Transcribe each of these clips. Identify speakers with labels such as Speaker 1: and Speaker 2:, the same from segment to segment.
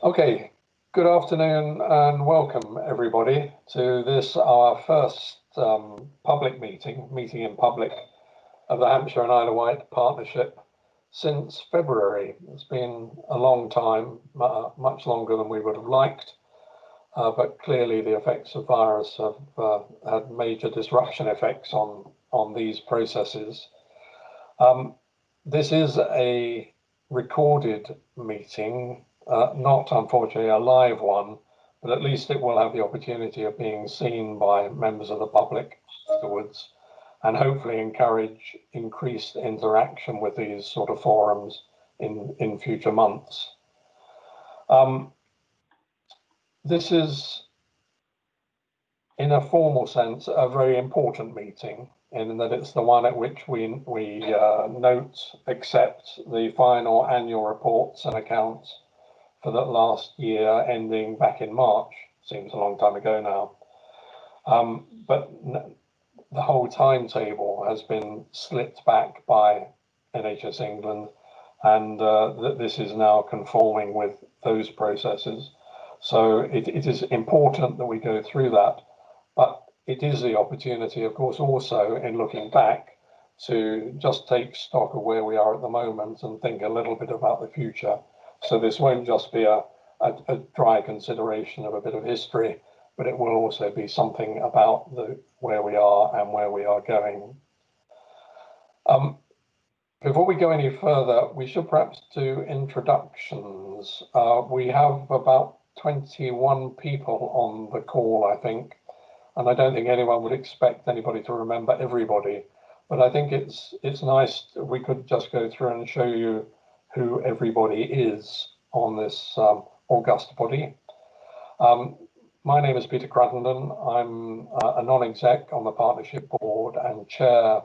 Speaker 1: Okay, good afternoon and welcome everybody to this, our first public meeting in public of the Hampshire and Isle of Wight Partnership since February. It's been a long time, much longer than we would have liked, but clearly the effects of virus have had major disruption effects on these processes. This is a recorded meeting, not unfortunately a live one, but at least it will have the opportunity of being seen by members of the public afterwards, and hopefully encourage increased interaction with these sort of forums in future months. This is, in a formal sense, a very important meeting, in that it's the one at which we note, accept the final annual reports and accounts for the last year ending back in March. Seems a long time ago now. But the whole timetable has been slipped back by NHS England, and this is now conforming with those processes. So it is important that we go through that, but it is the opportunity, of course, also in looking back to just take stock of where we are at the moment and think a little bit about the future. So this won't just be a dry consideration of a bit of history, but it will also be something about where we are and where we are going. Before we go any further, we should perhaps do introductions. We have about 21 people on the call, I think, and I don't think anyone would expect anybody to remember everybody, but I think it's nice that we could just go through and show you who everybody is on this august body. My name is Peter Cruttenden. I'm a non-exec on the partnership board and chair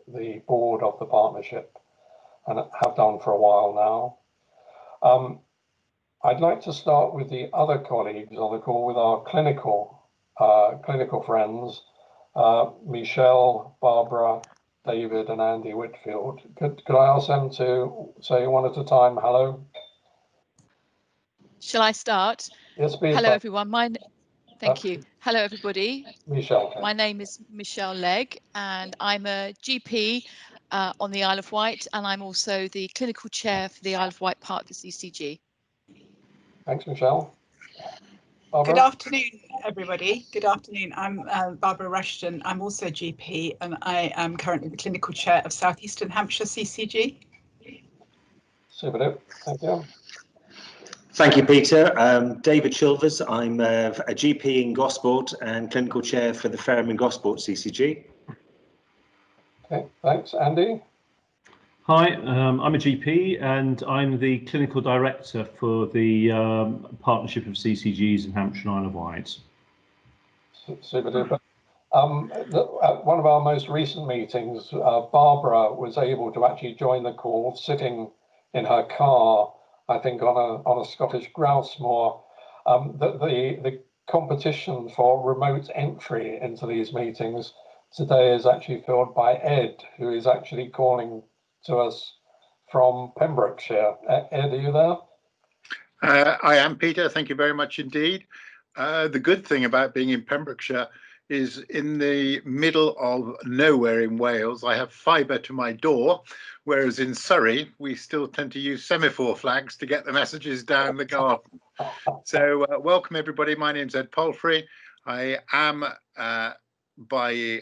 Speaker 1: the board of the partnership, and have done for a while now. I'd like to start with the other colleagues on the call, with our clinical friends, Michelle, Barbara, David and Andy Whitfield. Could I ask them to say one at a time hello?
Speaker 2: Shall I start?
Speaker 1: Yes, please.
Speaker 2: Hello everyone. Thank you. Hello everybody.
Speaker 1: Michelle.
Speaker 2: My name is Michelle Legg and I'm a GP on the Isle of Wight, and I'm also the clinical chair for the Isle of Wight part of the CCG.
Speaker 1: Thanks, Michelle. Barbara?
Speaker 3: Good afternoon, everybody. Good afternoon. I'm Barbara Rushton. I'm also a GP, and I am currently the clinical chair of South Eastern Hampshire CCG.
Speaker 1: Super, thank you.
Speaker 4: Thank you, Peter. David Chilvers. I'm a GP in Gosport and clinical chair for the Fareham and Gosport CCG.
Speaker 1: Okay, thanks. Andy?
Speaker 5: Hi, I'm a GP and I'm the clinical director for the partnership of CCGs in Hampshire and Isle of Wight.
Speaker 1: Super duper. At one of our most recent meetings, Barbara was able to actually join the call sitting in her car, I think on a Scottish grouse moor. The competition for remote entry into these meetings today is actually filled by Ed, who is actually calling to us from Pembrokeshire. Ed, are you there?
Speaker 6: I am, Peter. Thank you very much indeed. The good thing about being in Pembrokeshire is in the middle of nowhere in Wales, I have fibre to my door, whereas in Surrey, we still tend to use semaphore flags to get the messages down the garden. So welcome, everybody. My name's Ed Palfrey. I am by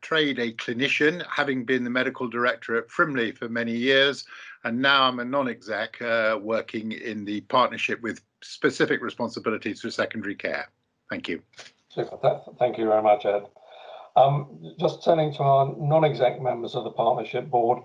Speaker 6: trade a clinician, having been the medical director at Frimley for many years, and now I'm a non-exec working in the partnership with specific responsibilities for secondary care. Thank you.
Speaker 1: Super. Thank you very much, Ed. Just turning to our non-exec members of the partnership board,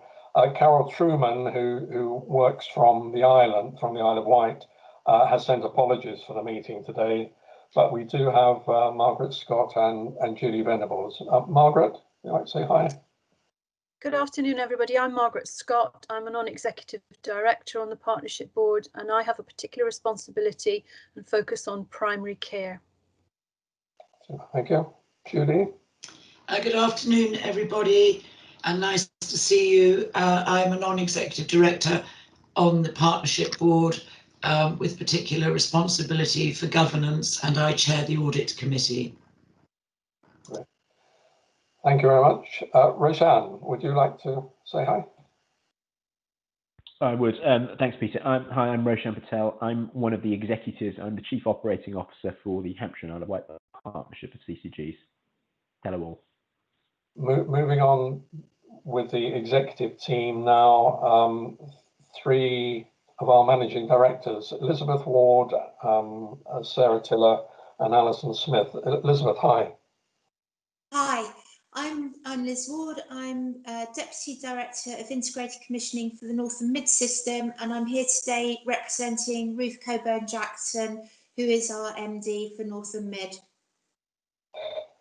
Speaker 1: Carol Truman, who works from the island, from the Isle of Wight, has sent apologies for the meeting today. But we do have Margaret Scott and Julie Venables. Margaret, would you like to say hi?
Speaker 7: Good afternoon, everybody. I'm Margaret Scott. I'm a non-executive director on the partnership board, and I have a particular responsibility and focus on primary care.
Speaker 1: Thank you. Julie?
Speaker 8: Good afternoon, everybody, and nice to see you. I'm a non-executive director on the partnership board, with particular responsibility for governance, and I chair the audit committee.
Speaker 1: Thank you very much. Roshan, would you like to say hi?
Speaker 9: I would. Thanks, Peter. Hi, I'm Roshan Patel. I'm one of the executives. I'm the Chief Operating Officer for the Hampshire and Isle of Wight Partnership of CCGs. Hello all.
Speaker 1: Moving on with the executive team now, three of our managing directors, Elizabeth Ward, Sarah Tiller and Alison Smith. Elizabeth, hi.
Speaker 10: Hi, I'm Liz Ward. I'm Deputy Director of Integrated Commissioning for the North and Mid System, and I'm here today representing Ruth Coburn-Jackson, who is our MD for North and Mid.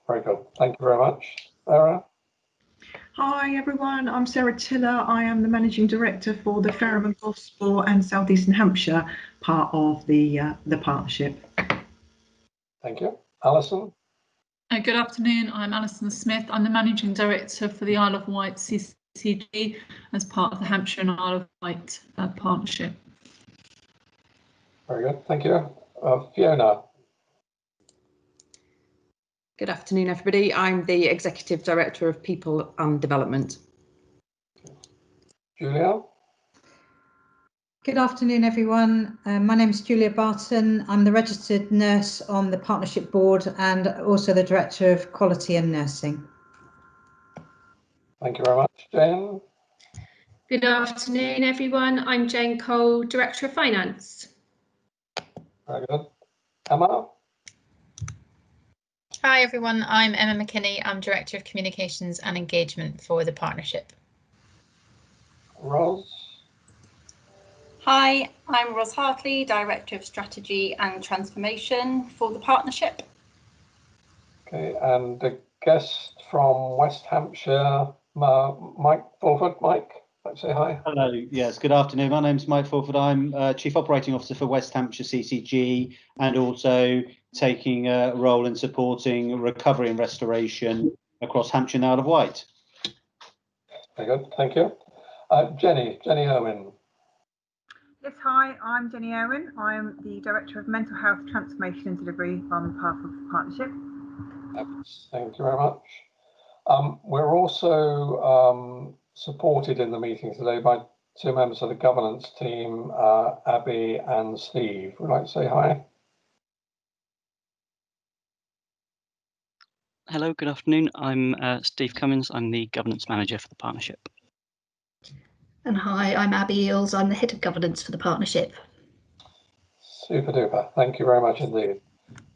Speaker 1: Very good. Thank you very much. Sarah?
Speaker 11: Hi everyone, I'm Sarah Tiller. I am the Managing Director for the Fareham and Gosport and South Eastern Hampshire part of the partnership.
Speaker 1: Thank you. Alison?
Speaker 12: Good afternoon, I'm Alison Smith. I'm the Managing Director for the Isle of Wight CCG as part of the Hampshire and Isle of Wight partnership.
Speaker 1: Very good, thank you. Fiona?
Speaker 13: Good afternoon, everybody. I'm the Executive Director of People and Development.
Speaker 1: Julia?
Speaker 14: Good afternoon, everyone. My name is Julia Barton. I'm the registered nurse on the Partnership Board and also the Director of Quality and Nursing.
Speaker 1: Thank you very much. Jane?
Speaker 15: Good afternoon, everyone. I'm Jane Cole, Director of Finance.
Speaker 1: Very good. Emma?
Speaker 16: Hi everyone, I'm Emma McKinney. I'm Director of Communications and Engagement for the partnership.
Speaker 1: Ros?
Speaker 17: Hi, I'm Ros Hartley, Director of Strategy and Transformation for the partnership.
Speaker 1: Okay, and a guest from West Hampshire, Mike Fulford. Mike, let's say hi.
Speaker 18: Hello, yes, good afternoon. My name's Mike Fulford. I'm Chief Operating Officer for West Hampshire CCG and also taking a role in supporting recovery and restoration across Hampshire and Isle of Wight.
Speaker 1: Very good, thank you. Jenny Owen.
Speaker 19: Yes, hi, I'm Jenny Owen. I'm the Director of Mental Health Transformation and Delivery on behalf of the partnership.
Speaker 1: Thank you very much. We're also supported in the meeting today by two members of the governance team, Abby and Steve. Would you like to say hi?
Speaker 20: Hello, good afternoon. I'm Steve Cummins. I'm the Governance Manager for the partnership.
Speaker 21: And hi, I'm Abby Eels. I'm the Head of Governance for the partnership.
Speaker 1: Super duper. Thank you very much indeed.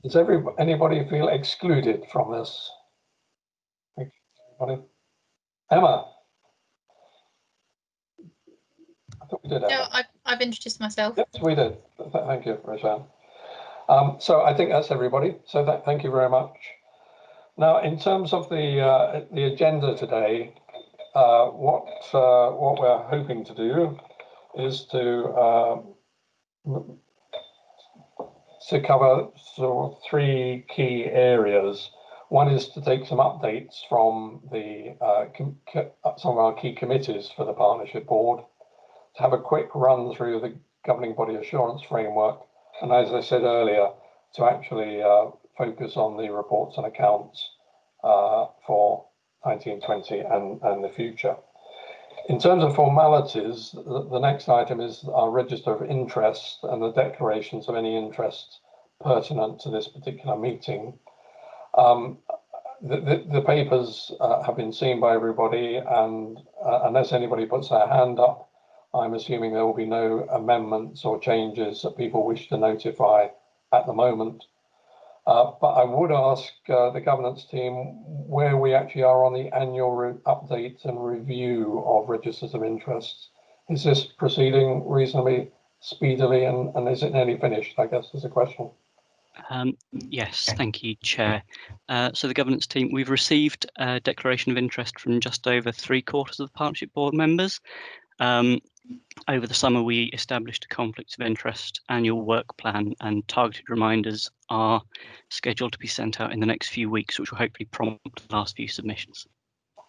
Speaker 1: Does anybody feel excluded from this? Anybody? Emma? I thought we did.
Speaker 16: No, I've introduced myself.
Speaker 1: Yes, we did. Thank you, Roshan. So I think that's everybody. So thank you very much. Now, in terms of the agenda today, what we're hoping to do is to cover sort of three key areas. One is to take some updates from the some of our key committees for the partnership board, to have a quick run through the governing body assurance framework, and as I said earlier, to actually focus on the reports and accounts for 1920 and the future. In terms of formalities, the next item is our register of interest and the declarations of any interest pertinent to this particular meeting. The papers have been seen by everybody, and unless anybody puts their hand up, I'm assuming there will be no amendments or changes that people wish to notify at the moment. But I would ask the governance team where we actually are on the annual update and review of registers of interest. Is this proceeding reasonably speedily, and is it nearly finished, I guess is the question.
Speaker 20: Yes, thank you, Chair. So the governance team, we've received a declaration of interest from just over 3/4 of the partnership board members. Over the summer, we established a conflict of interest annual work plan, and targeted reminders are scheduled to be sent out in the next few weeks, which will hopefully prompt the last few submissions.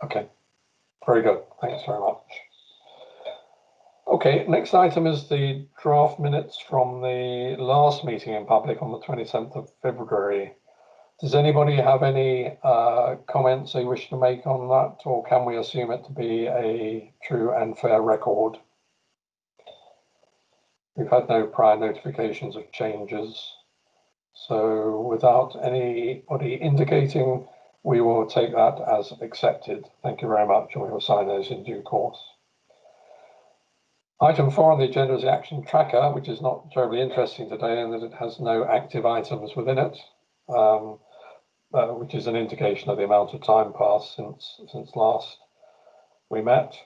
Speaker 1: Okay, very good. Thanks very much. Okay, next item is the draft minutes from the last meeting in public on the 27th of February. Does anybody have any comments they wish to make on that, or can we assume it to be a true and fair record? We've had no prior notifications of changes. So without anybody indicating, we will take that as accepted. Thank you very much, and we will sign those in due course. Item 4 on the agenda is the action tracker, which is not terribly interesting today in that it has no active items within it, which is an indication of the amount of time passed since last we met.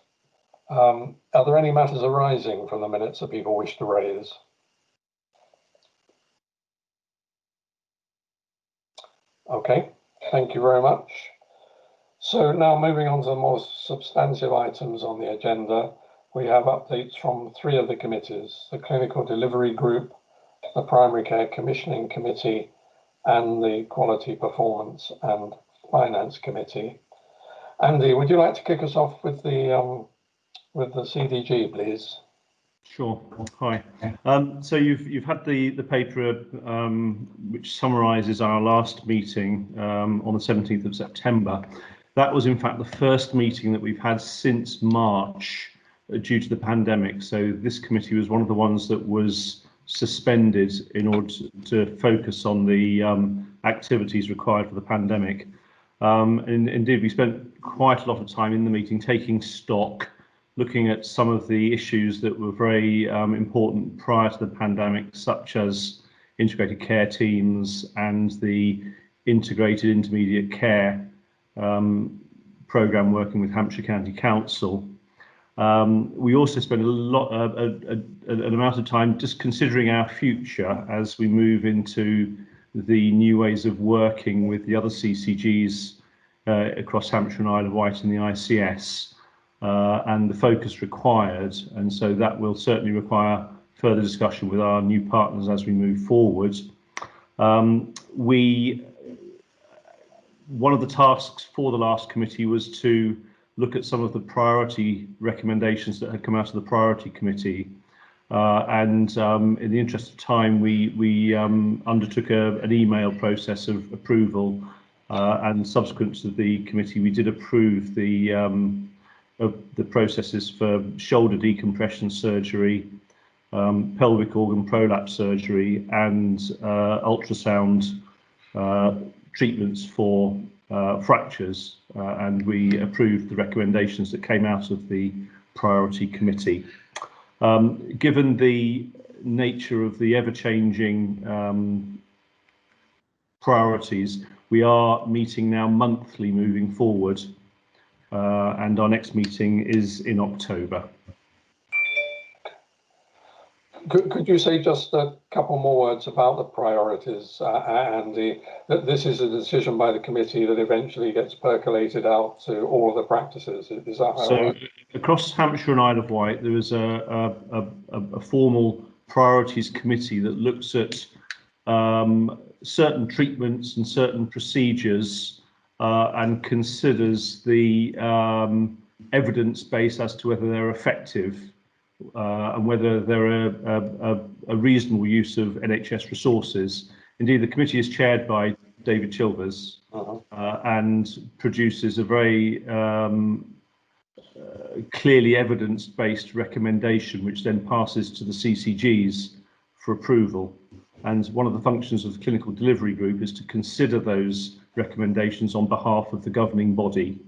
Speaker 1: Are there any matters arising from the minutes that people wish to raise? Okay, thank you very much. So now moving on to the more substantive items on the agenda, we have updates from 3 of the committees: the Clinical Delivery Group, the Primary Care Commissioning Committee, and the Quality Performance and Finance Committee. Andy, would you like to kick us off with the CDG, please?
Speaker 5: Sure. Hi. So you've had the paper which summarises our last meeting on the 17th of September. That was in fact the first meeting that we've had since March due to the pandemic. So this committee was one of the ones that was suspended in order to focus on the activities required for the pandemic. And indeed, we spent quite a lot of time in the meeting taking stock, looking at some of the issues that were very important prior to the pandemic, such as integrated care teams and the integrated intermediate care programme working with Hampshire County Council. We also spent an amount of time just considering our future as we move into the new ways of working with the other CCGs across Hampshire and Isle of Wight and the ICS. And the focus required, and so that will certainly require further discussion with our new partners as we move forward. One of the tasks for the last committee was to look at some of the priority recommendations that had come out of the priority committee, and in the interest of time, we undertook an email process of approval, and subsequent to the committee, we did approve of the processes for shoulder decompression surgery, pelvic organ prolapse surgery, and ultrasound treatments for fractures, and we approved the recommendations that came out of the priority committee. Given the nature of the ever-changing priorities, we are meeting now monthly moving forward. And our next meeting is in October.
Speaker 1: Could you say just a couple more words about the priorities, and that this is a decision by the committee that eventually gets percolated out to all of the practices? Is that how?
Speaker 5: So across Hampshire and Isle of Wight, there is a formal priorities committee that looks at certain treatments and certain procedures and considers the evidence base as to whether they're effective and whether they're a reasonable use of NHS resources. Indeed, the committee is chaired by David Chilvers and produces a very clearly evidence-based recommendation, which then passes to the CCGs for approval. And one of the functions of the Clinical Delivery Group is to consider those recommendations on behalf of the governing body.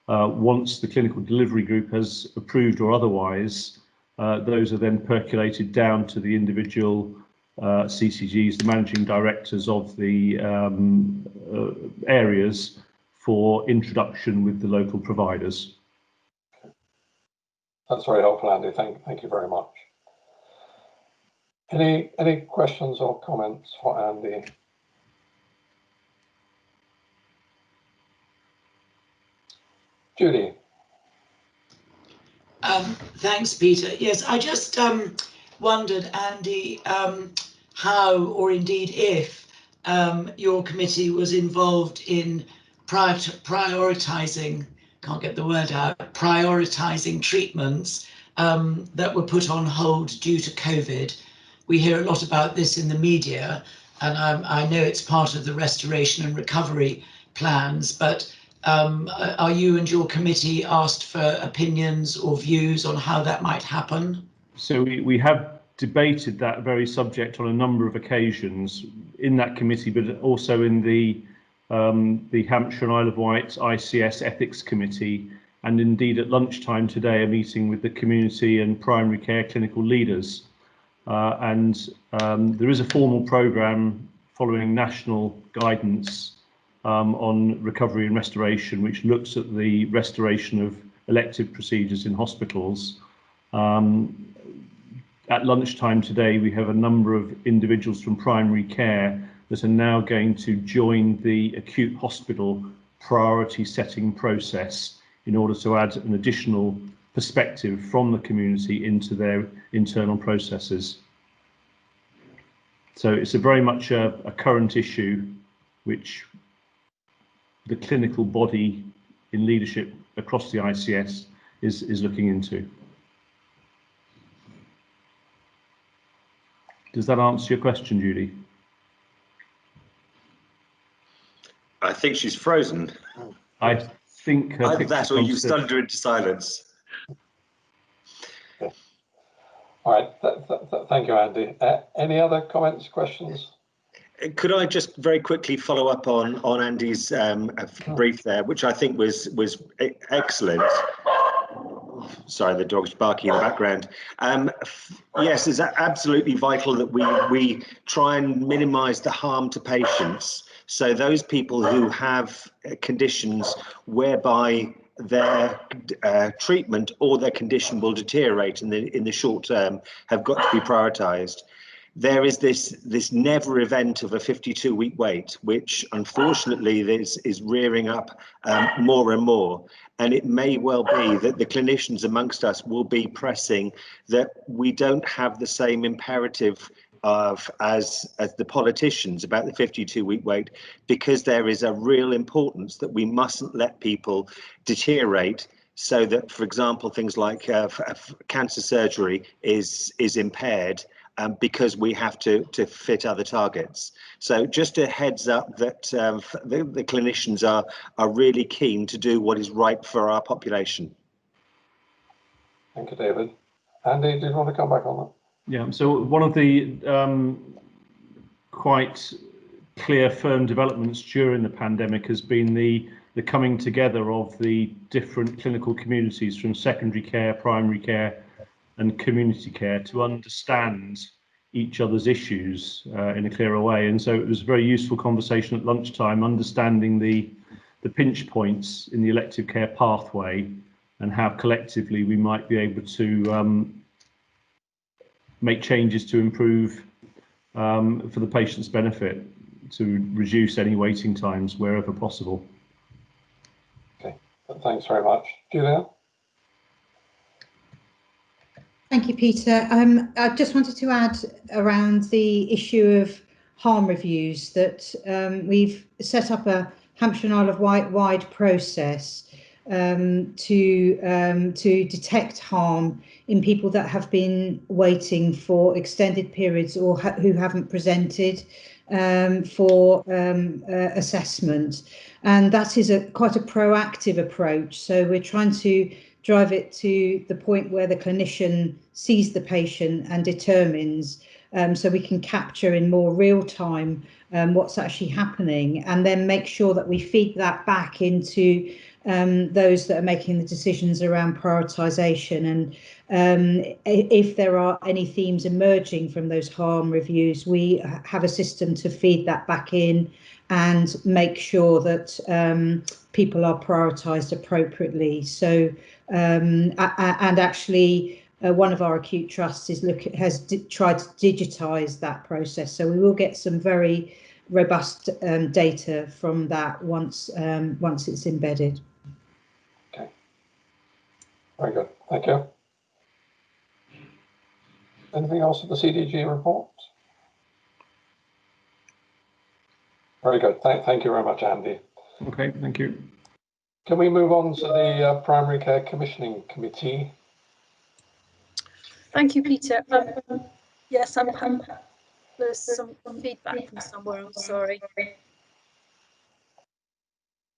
Speaker 5: Once the Clinical Delivery Group has approved or otherwise, those are then percolated down to the individual CCGs, the managing directors of the areas, for introduction with the local providers.
Speaker 1: That's very helpful, Andy. Thank you very much. Any questions or comments for Andy? Judy.
Speaker 8: Thanks, Peter. Yes, I just wondered, Andy, how or indeed if your committee was involved in prioritising, can't get the word out, prioritising treatments that were put on hold due to COVID. We hear a lot about this in the media, and I know it's part of the restoration and recovery plans, but are you and your committee asked for opinions or views on how that might happen?
Speaker 5: So we have debated that very subject on a number of occasions in that committee, but also in the Hampshire and Isle of Wight ICS Ethics Committee, and indeed at lunchtime today a meeting with the community and primary care clinical leaders. There is a formal programme following national guidance on recovery and restoration, which looks at the restoration of elective procedures in hospitals. At lunchtime today, we have a number of individuals from primary care that are now going to join the acute hospital priority setting process in order to add an additional perspective from the community into their internal processes. So it's a very much a current issue which the clinical body in leadership across the ICS is looking into. Does that answer your question, Judy?
Speaker 4: I think she's frozen.
Speaker 5: I think
Speaker 4: either that or you stunned her into silence.
Speaker 1: All right, thank you, Andy. Any other comments, questions?
Speaker 4: Could I just very quickly follow up on Andy's brief there, which I think was excellent. Sorry, the dog's barking in the background. Yes, it's absolutely vital that we try and minimise the harm to patients. So those people who have conditions whereby their treatment or their condition will deteriorate in the short term have got to be prioritised. There is this never event of a 52-week wait, which unfortunately is rearing up more and more. And it may well be that the clinicians amongst us will be pressing that we don't have the same imperative as the politicians about the 52-week wait, because there is a real importance that we mustn't let people deteriorate, so that, for example, things like cancer surgery is impaired because we have to fit other targets. So just a heads up that the clinicians are really keen to do what is right for our population.
Speaker 1: Thank you, David. Andy, did you want to come back on that?
Speaker 5: Yeah, so one of the quite clear, firm developments during the pandemic has been the coming together of the different clinical communities from secondary care, primary care and community care to understand each other's issues in a clearer way. And so it was a very useful conversation at lunchtime, understanding the pinch points in the elective care pathway and how collectively we might be able to make changes to improve for the patient's benefit, to reduce any waiting times wherever possible.
Speaker 1: Okay, thanks very much. Julia?
Speaker 14: Thank you, Peter. I just wanted to add around the issue of harm reviews that we've set up a Hampshire and Isle of Wight wide process to detect harm in people that have been waiting for extended periods or who haven't presented for assessment. And that is quite a proactive approach. So we're trying to drive it to the point where the clinician sees the patient and determines, so we can capture in more real time what's actually happening, and then make sure that we feed that back into those that are making the decisions around prioritisation. And if there are any themes emerging from those harm reviews, we have a system to feed that back in and make sure that people are prioritised appropriately. So and actually one of our acute trusts has tried to digitise that process, so we will get some very robust data from that once it's embedded.
Speaker 1: Okay, very good, thank you. Anything else with the CDG report? Very good, thank you very much, Andy.
Speaker 5: Okay, thank you.
Speaker 1: Can we move on to the Primary Care Commissioning Committee?
Speaker 7: Thank you, Peter. Yes, there's some feedback from somewhere, I'm sorry.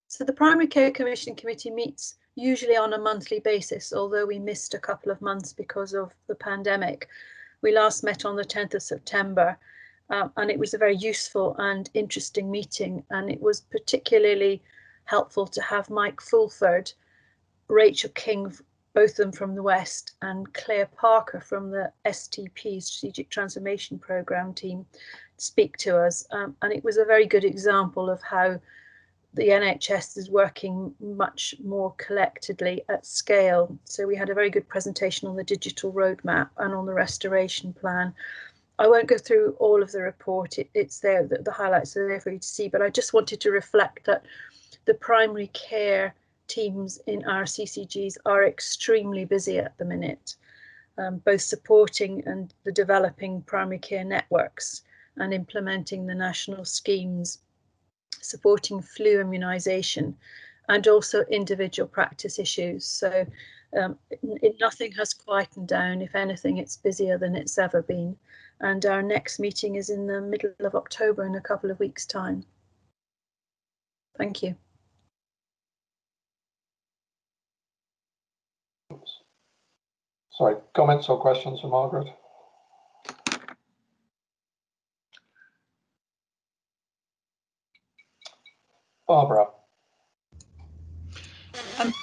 Speaker 7: So the Primary Care Commissioning Committee meets usually on a monthly basis, although we missed a couple of months because of the pandemic. We last met on the 10th of September, and it was a very useful and interesting meeting, and it was particularly helpful to have Mike Fulford, Rachel King, both of them from the West, and Claire Parker from the STP, Strategic Transformation Programme team, speak to us. And it was a very good example of how the NHS is working much more collectively at scale. So we had a very good presentation on the digital roadmap and on the restoration plan. I won't go through all of the report, it's there, the highlights are there for you to see, but I just wanted to reflect that the primary care teams in our CCGs are extremely busy at the minute, both supporting and the developing primary care networks and implementing the national schemes, supporting flu immunisation, and also individual practice issues. So nothing has quietened down. If anything, it's busier than it's ever been. And our next meeting is in the middle of October, in a couple of weeks' time. Thank you.
Speaker 1: Sorry, comments or questions for Margaret? Barbara.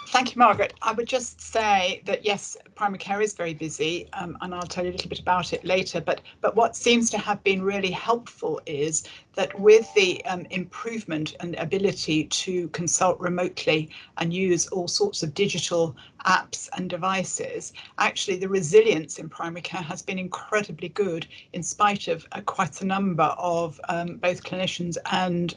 Speaker 3: Thank you, Margaret. I would just say that, yes, primary care is very busy, and I'll tell you a little bit about it later. But what seems to have been really helpful is that with the improvement and ability to consult remotely and use all sorts of digital apps and devices, actually the resilience in primary care has been incredibly good, in spite of quite a number of both clinicians and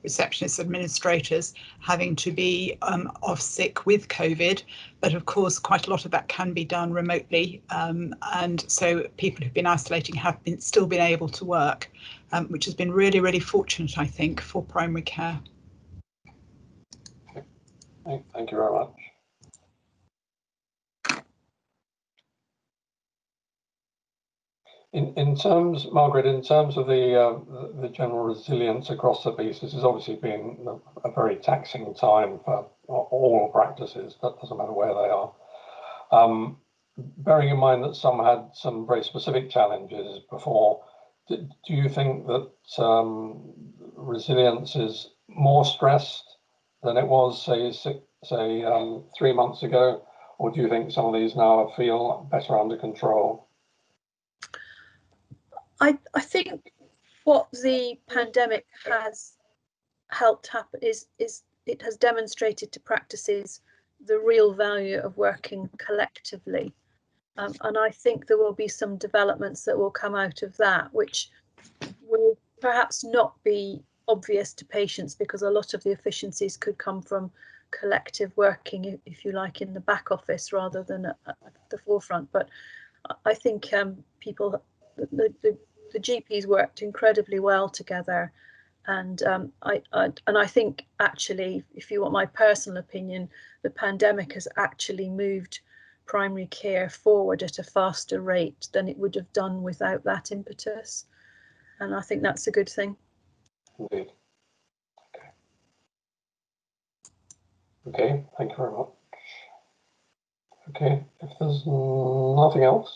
Speaker 3: receptionists, administrators having to be off sick with COVID. But of course, quite a lot of that can be done remotely. And so people who've been isolating have still been able to work, which has been really, really fortunate, I think, for primary care.
Speaker 1: Thank you very much. In terms, Margaret, in terms of the general resilience across the piece, this has obviously been a very taxing time for all practices. That doesn't matter where they are. Bearing in mind that some had some very specific challenges before, do you think that resilience is more stressed than it was, say 3 months ago, or do you think some of these now feel better under control?
Speaker 7: I think what the pandemic has helped happen is it has demonstrated to practices the real value of working collectively. And I think there will be some developments that will come out of that, which will perhaps not be obvious to patients, because a lot of the efficiencies could come from collective working, if you like, in the back office rather than at the forefront. But I think the GPs worked incredibly well together, and I think, actually, if you want my personal opinion, the pandemic has actually moved primary care forward at a faster rate than it would have done without that impetus, and I think that's a good thing.
Speaker 1: Indeed. Okay, thank you very much. Okay, if there's nothing else,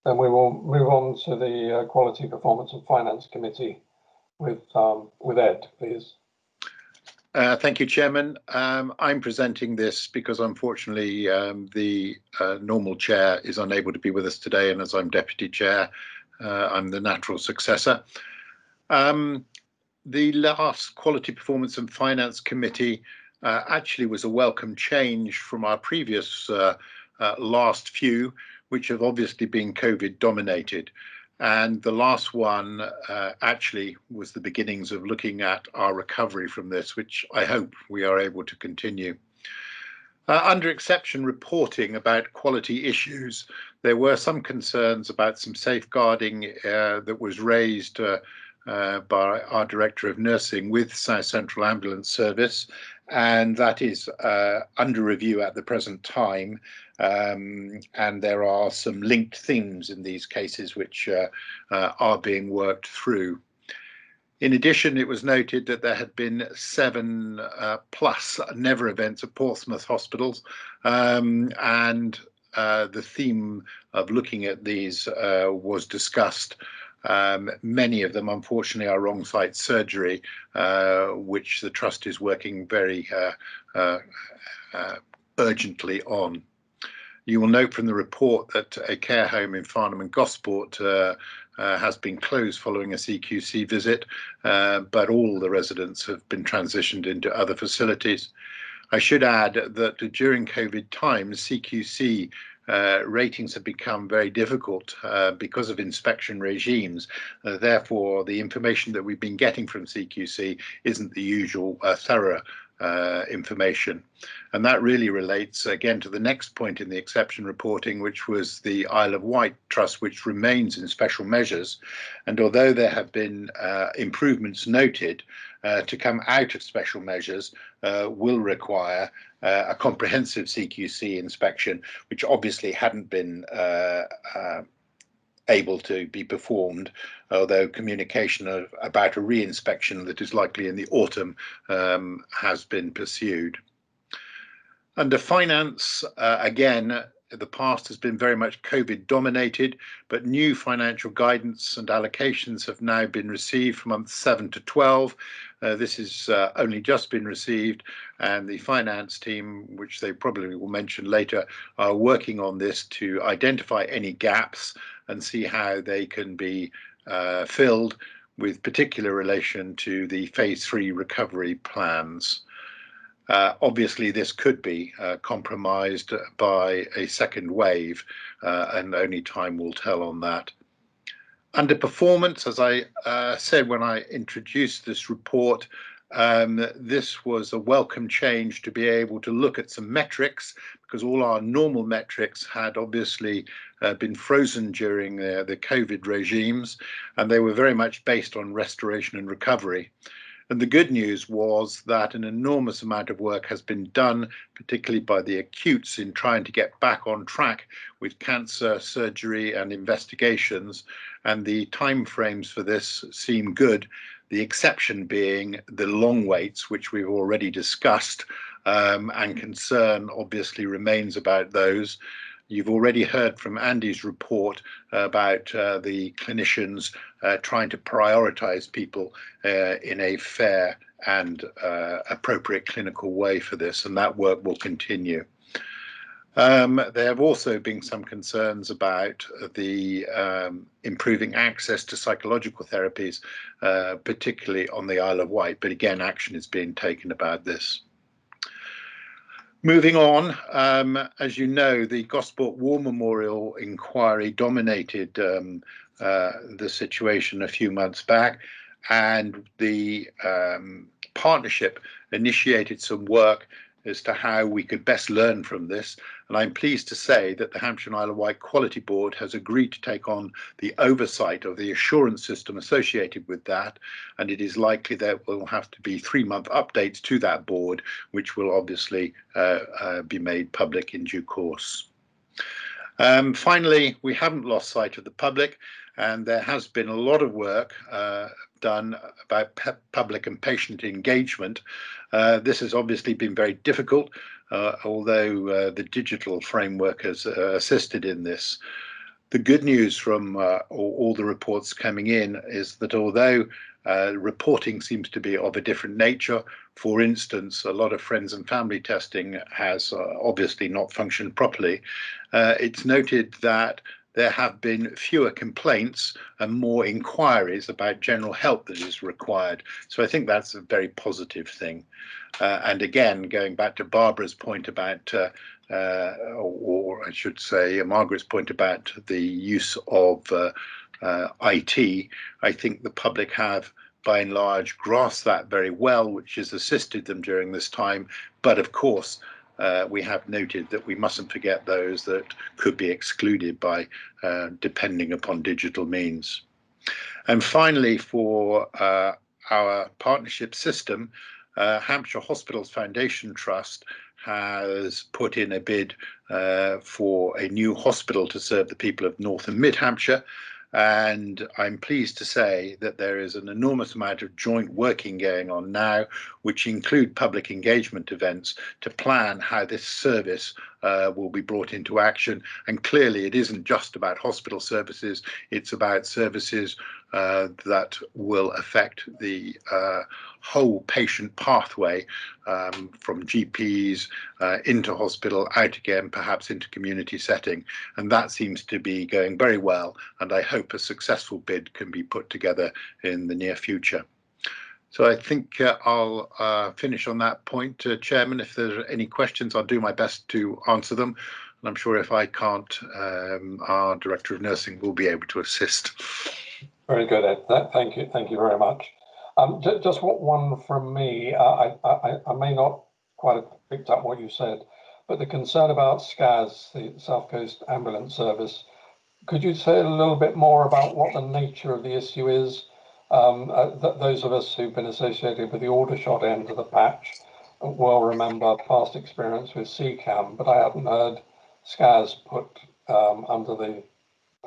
Speaker 1: then we will move on to the Quality, Performance and Finance Committee with Ed, please.
Speaker 6: Thank you, Chairman. I'm presenting this because, unfortunately, the normal chair is unable to be with us today, and as I'm deputy chair, I'm the natural successor. The last Quality, Performance and Finance Committee actually was a welcome change from our previous last few, which have obviously been COVID dominated. And the last one actually was the beginnings of looking at our recovery from this, which I hope we are able to continue. Under exception reporting about quality issues, there were some concerns about some safeguarding that was raised by our Director of Nursing with South Central Ambulance Service, and that is under review at the present time. and there are some linked themes in these cases which are being worked through. In addition, it was noted that there had been 7 plus never events at Portsmouth hospitals, and the theme of looking at these was discussed. Many of them, unfortunately, are wrong site surgery, which the Trust is working very urgently on. You will note from the report that a care home in Farnham and Gosport has been closed following a CQC visit, but all the residents have been transitioned into other facilities. I should add that during COVID times, CQC ratings have become very difficult because of inspection regimes. Therefore, the information that we've been getting from CQC isn't the usual thorough information. And that really relates again to the next point in the exception reporting, which was the Isle of Wight Trust, which remains in special measures. And although there have been improvements noted, to come out of special measures will require a comprehensive CQC inspection, which obviously hadn't been able to be performed, although communication about a re-inspection that is likely in the autumn has been pursued. Under finance, again, the past has been very much COVID dominated, but new financial guidance and allocations have now been received for months 7 to 12. This has only just been received, and the finance team, which they probably will mention later, are working on this to identify any gaps and see how they can be filled, with particular relation to the phase 3 recovery plans. Obviously, this could be compromised by a second wave, and only time will tell on that. Underperformance, as I said when I introduced this report, this was a welcome change to be able to look at some metrics, because all our normal metrics had obviously been frozen during the COVID regimes, and they were very much based on restoration and recovery. And the good news was that an enormous amount of work has been done, particularly by the acutes, in trying to get back on track with cancer, surgery and investigations. And the timeframes for this seem good, the exception being the long waits, which we've already discussed, and concern obviously remains about those. You've already heard from Andy's report about the clinicians trying to prioritise people in a fair and appropriate clinical way for this, and that work will continue. There have also been some concerns about the improving access to psychological therapies, particularly on the Isle of Wight, but again, action is being taken about this. Moving on, as you know, the Gosport War Memorial inquiry dominated the situation a few months back, and the partnership initiated some work as to how we could best learn from this. And I'm pleased to say that the Hampshire and Isle of Wight Quality Board has agreed to take on the oversight of the assurance system associated with that. And it is likely that will have to be 3-month updates to that board, which will obviously be made public in due course. Finally, we haven't lost sight of the public, and there has been a lot of work done about public and patient engagement. This has obviously been very difficult, although the digital framework has assisted in this. The good news from all the reports coming in is that although reporting seems to be of a different nature, for instance, a lot of friends and family testing has obviously not functioned properly, it's noted that there have been fewer complaints and more inquiries about general help that is required. So I think that's a very positive thing. And again, going back to Barbara's point about, or I should say Margaret's point about the use of IT, I think the public have by and large grasped that very well, which has assisted them during this time. But of course, we have noted that we mustn't forget those that could be excluded by depending upon digital means. And finally, for our partnership system, Hampshire Hospitals Foundation Trust has put in a bid for a new hospital to serve the people of North and Mid Hampshire. And I'm pleased to say that there is an enormous amount of joint working going on now, which include public engagement events to plan how this service will be brought into action. And clearly it isn't just about hospital services, it's about services that will affect the whole patient pathway from GPs into hospital, out again, perhaps into community setting. And that seems to be going very well. And I hope a successful bid can be put together in the near future. So I think I'll finish on that point, Chairman. If there are any questions, I'll do my best to answer them. And I'm sure if I can't, our Director of Nursing will be able to assist.
Speaker 1: Very good, Ed. Thank you very much. Just one from me. I may not quite have picked up what you said, but the concern about SCAS, the South Coast Ambulance Service, could you say a little bit more about what the nature of the issue is? Those of us who've been associated with the Aldershot end of the patch will remember past experience with CCAM, but I hadn't heard SCAS put under the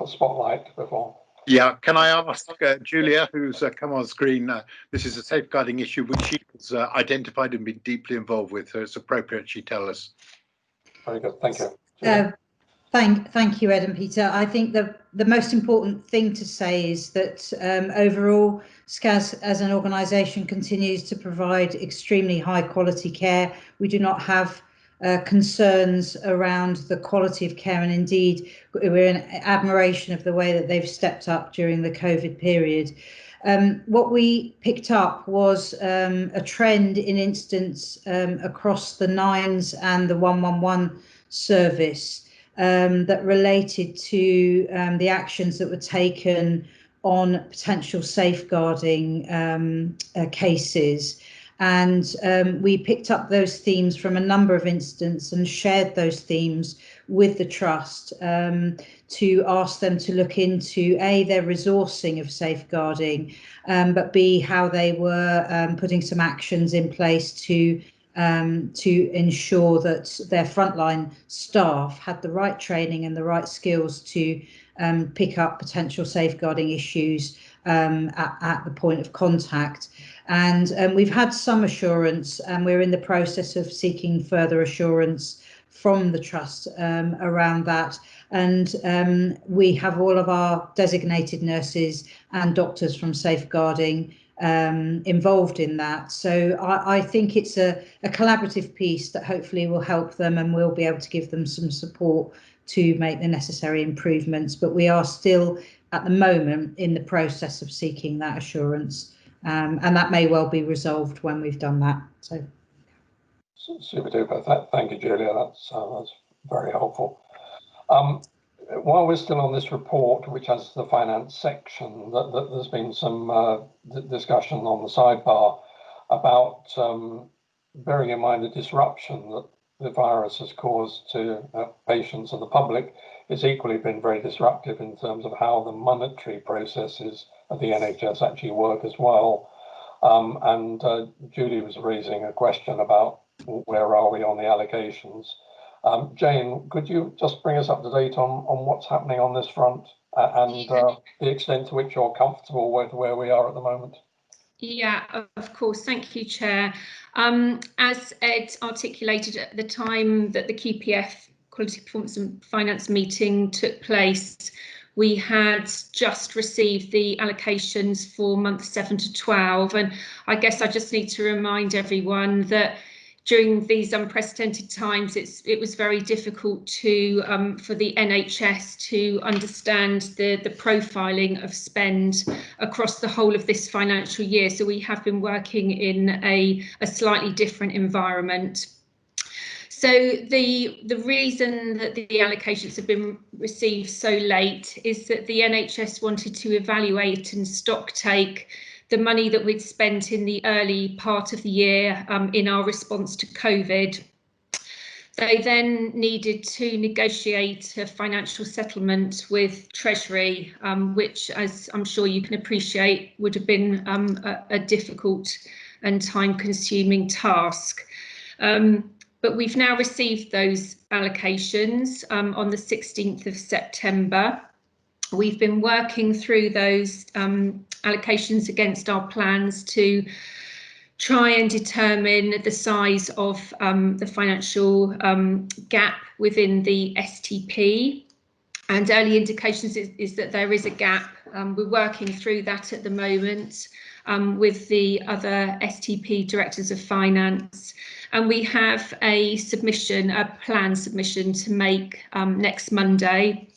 Speaker 1: spotlight before.
Speaker 6: Yeah, can I ask Julia, who's come on screen, this is a safeguarding issue which she has identified and been deeply involved with, so it's appropriate she tell us.
Speaker 1: Very good, thank you.
Speaker 14: Thank you, Ed and Peter. I think the most important thing to say is that overall, SCAS as an organisation continues to provide extremely high quality care. We do not have concerns around the quality of care, and indeed we're in admiration of the way that they've stepped up during the COVID period. What we picked up was a trend in instance across the 9s and the 111 service that related to the actions that were taken on potential safeguarding cases. And we picked up those themes from a number of instances and shared those themes with the Trust to ask them to look into A, their resourcing of safeguarding, but B, how they were putting some actions in place to ensure that their frontline staff had the right training and the right skills to pick up potential safeguarding issues at the point of contact. And we've had some assurance, and we're in the process of seeking further assurance from the Trust around that. And we have all of our designated nurses and doctors from safeguarding involved in that. So I think it's a collaborative piece that hopefully will help them, and we'll be able to give them some support to make the necessary improvements. But we are still at the moment in the process of seeking that assurance. And that may well be resolved when we've done that. So,
Speaker 1: super duper. Thank you, Julia. That's very helpful. While we're still on this report, which has the finance section, there's been some discussion on the sidebar about bearing in mind the disruption that the virus has caused to patients and the public. It's equally been very disruptive in terms of how the monetary processes of the NHS actually work as well. And Julie was raising a question about where are we on the allocations. Jane, could you just bring us up to date on what's happening on this front and the extent to which you're comfortable with where we are at the moment?
Speaker 15: Yeah, of course. Thank you, Chair. As Ed articulated at the time that the QPF Quality Performance and Finance meeting took place, we had just received the allocations for months 7 to 12. And I guess I just need to remind everyone that during these unprecedented times, it was very difficult to for the NHS to understand the profiling of spend across the whole of this financial year. So we have been working in a slightly different environment. So the reason that the allocations have been received so late is that the NHS wanted to evaluate and stock take the money that we'd spent in the early part of the year in our response to COVID. They then needed to negotiate a financial settlement with Treasury, which, as I'm sure you can appreciate, would have been a difficult and time-consuming task. but we've now received those allocations on the 16th of September. We've been working through those allocations against our plans to try and determine the size of the financial gap within the STP. And early indications is that there is a gap. We're working through that at the moment with the other STP directors of finance. And we have a submission, a plan submission to make next Monday,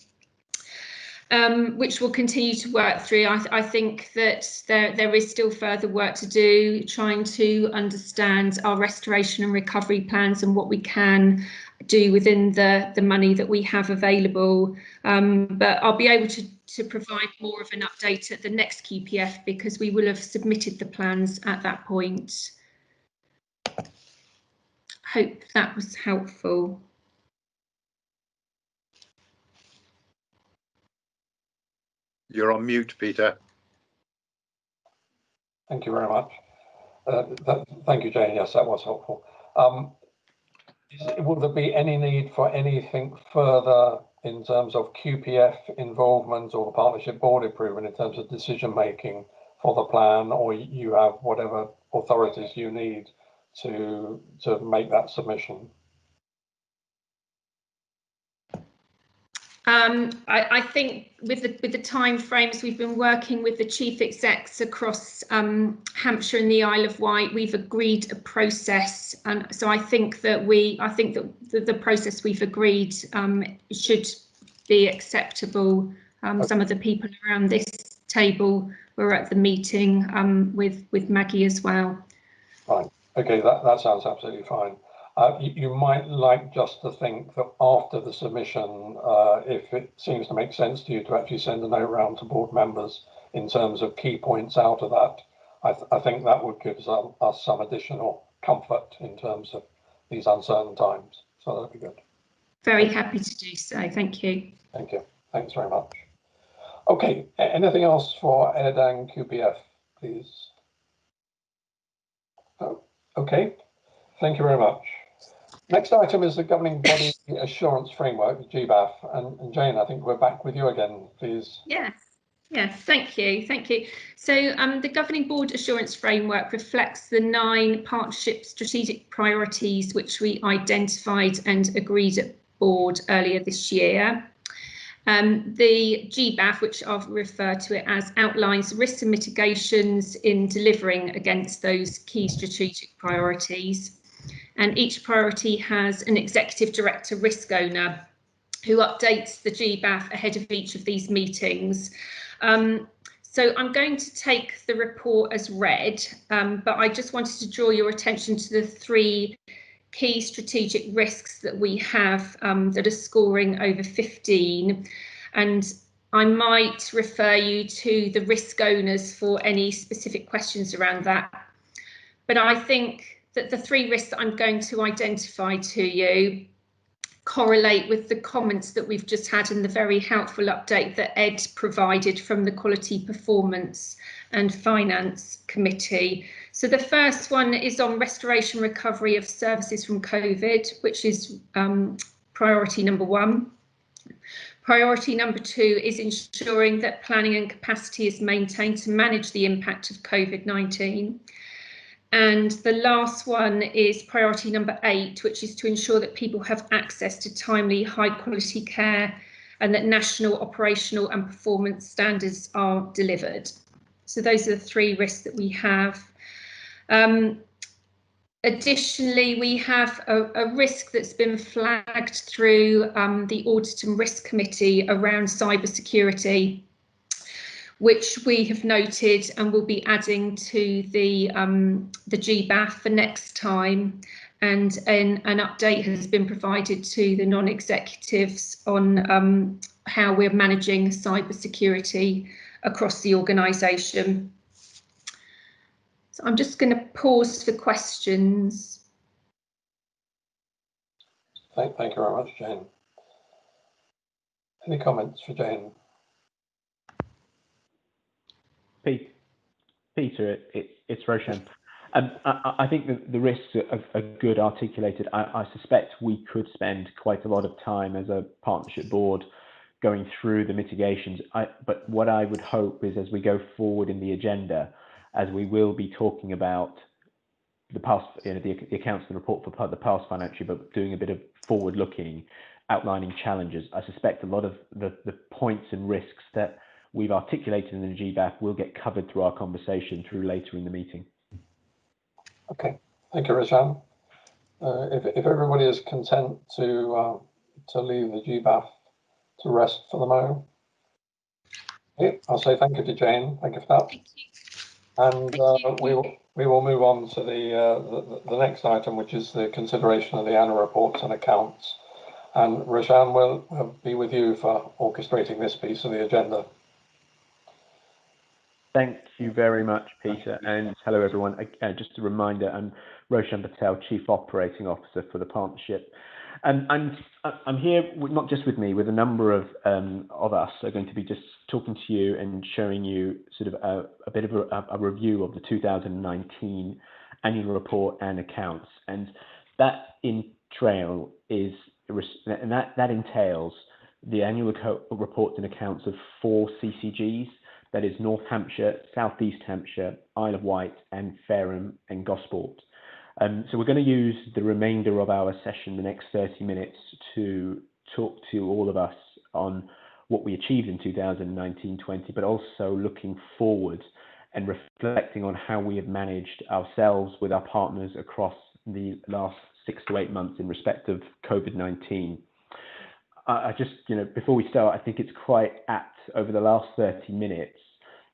Speaker 15: which we'll continue to work through. I think that there is still further work to do, trying to understand our restoration and recovery plans and what we can do within the money that we have available. But I'll be able to provide more of an update at the next QPF because we will have submitted the plans at that point. Hope that was helpful.
Speaker 6: You're on mute, Peter.
Speaker 1: Thank you very much. Thank you, Jane. Yes, that was helpful. Will there be any need for anything further in terms of QPF involvement or the partnership board approval in terms of decision making for the plan, or you have whatever authorities you need to make that submission?
Speaker 15: I think with the time frames, we've been working with the chief execs across Hampshire and the Isle of Wight. We've agreed a process, and so I think that the process we've agreed should be acceptable. Some of the people around this table were at the meeting with Maggie as well.
Speaker 1: Fine. Okay, that sounds absolutely fine. You might like just to think that after the submission, if it seems to make sense to you to actually send a note round to board members in terms of key points out of that, I think that would give us some additional comfort in terms of these uncertain times. So that'd be good.
Speaker 15: Very happy to do so. Thank you.
Speaker 1: Thank you. Thanks very much. Okay, anything else for Ed and QPF, please? Oh, okay, thank you very much. Next item is the Governing Body Assurance Framework, GBAF, and Jane, I think we're back with you again, please.
Speaker 15: Yes, thank you. So the Governing Board Assurance Framework reflects the 9 partnership strategic priorities which we identified and agreed at board earlier this year. The GBAF, which I'll refer to it as, outlines risks and mitigations in delivering against those key strategic priorities. And each priority has an executive director risk owner who updates the GBAF ahead of each of these meetings. So I'm going to take the report as read, but I just wanted to draw your attention to the 3 key strategic risks that we have that are scoring over 15. And I might refer you to the risk owners for any specific questions around that. But I think that the 3 risks that I'm going to identify to you correlate with the comments that we've just had in the very helpful update that Ed provided from the Quality Performance and Finance Committee. So the first one is on restoration recovery of services from COVID, which is priority number 1. Priority number 2 is ensuring that planning and capacity is maintained to manage the impact of COVID-19. And the last one is priority number 8, which is to ensure that people have access to timely, high quality care and that national operational and performance standards are delivered. So those are the 3 risks that we have. Additionally, we have a risk that's been flagged through the Audit and Risk Committee around cybersecurity, which we have noted and will be adding to the GBAF for next time. And an update has been provided to the non-executives on how we're managing cybersecurity across the organisation. So I'm just going to pause for questions.
Speaker 1: Thank you very much, Jane. Any comments for Jane?
Speaker 9: Peter, it's Roshan. I think that the risks are good articulated. I suspect we could spend quite a lot of time as a partnership board going through the mitigations. But what I would hope is, as we go forward in the agenda, as we will be talking about the past, the accounts and report for the past financial year, but doing a bit of forward looking, outlining challenges, I suspect a lot of the points and risks that we've articulated in the GBAF will get covered through our conversation through later in the meeting.
Speaker 1: Okay, thank you, Roshan. If everybody is content to leave the GBAF to rest for the moment, okay, I'll say thank you to Jane. Thank you for that.
Speaker 15: Thank you.
Speaker 1: And we will move on to the next item, which is the consideration of the annual reports and accounts. And Roshan will be with you for orchestrating this piece of the agenda.
Speaker 9: Thank you very much, Peter, and hello everyone. Just a reminder, I'm Roshan Patel, Chief Operating Officer for the partnership. And I'm here, not just with me, with a number of us are going to be just talking to you and showing you sort of a bit of a review of the 2019 annual report and accounts. And that entails the annual reports and accounts of 4 CCGs. That is North Hampshire, South East Hampshire, Isle of Wight, and Fareham and Gosport. So we're going to use the remainder of our session, the next 30 minutes, to talk to all of us on what we achieved in 2019-20, but also looking forward and reflecting on how we have managed ourselves with our partners across the last 6 to 8 months in respect of COVID-19. I just, before we start, I think it's quite apt over the last 30 minutes.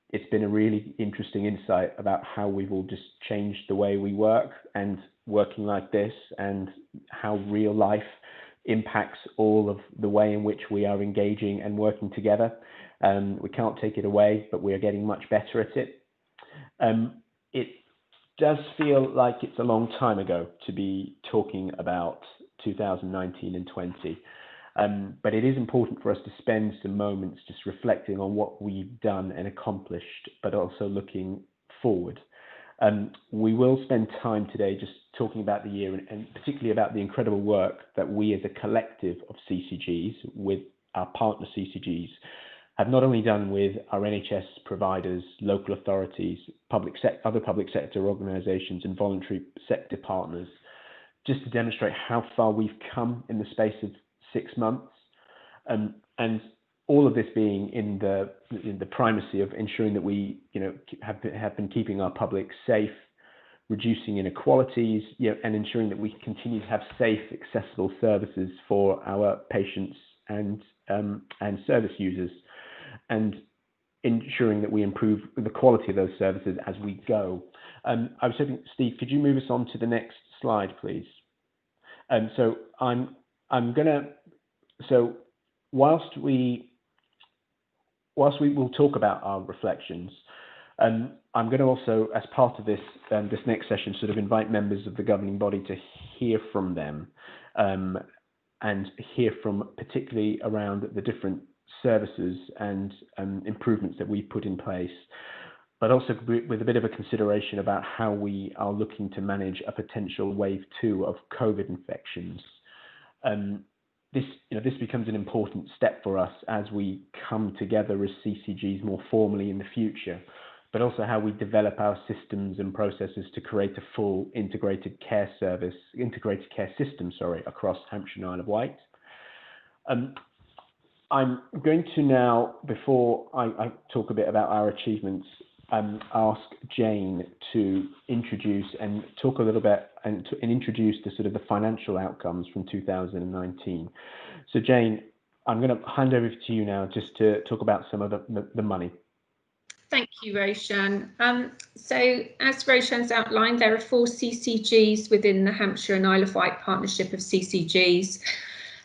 Speaker 9: It's been a really interesting insight about how we've all just changed the way we work and working like this, and how real life impacts all of the way in which we are engaging and working together. We can't take it away, but we are getting much better at it. It does feel like it's a long time ago to be talking about 2019 and 20. But it is important for us to spend some moments just reflecting on what we've done and accomplished, but also looking forward. We will spend time today just talking about the year, and particularly about the incredible work that we as a collective of CCGs with our partner CCGs have not only done with our NHS providers, local authorities, other public sector organisations and voluntary sector partners, just to demonstrate how far we've come in the space of 6 months, and all of this being in the primacy of ensuring that we have been keeping our public safe, reducing inequalities, and ensuring that we continue to have safe, accessible services for our patients and service users, and ensuring that we improve the quality of those services as we go. I was hoping, Steve, could you move us on to the next slide, please? So whilst we will talk about our reflections, I'm going to also, as part of this next session, sort of invite members of the governing body to hear from them, and hear from particularly around the different services and improvements that we've put in place, but also with a bit of a consideration about how we are looking to manage a potential wave 2 of COVID infections. This becomes an important step for us as we come together as CCGs more formally in the future, but also how we develop our systems and processes to create a full integrated care system across Hampshire and Isle of Wight. I'm going to now, before I talk a bit about our achievements, ask Jane to introduce and talk a little bit and introduce the sort of the financial outcomes from 2019. So Jane, I'm going to hand over to you now just to talk about some of the money.
Speaker 15: Thank you, Roshan. So as Roshan's outlined, there are 4 CCGs within the Hampshire and Isle of Wight partnership of CCGs.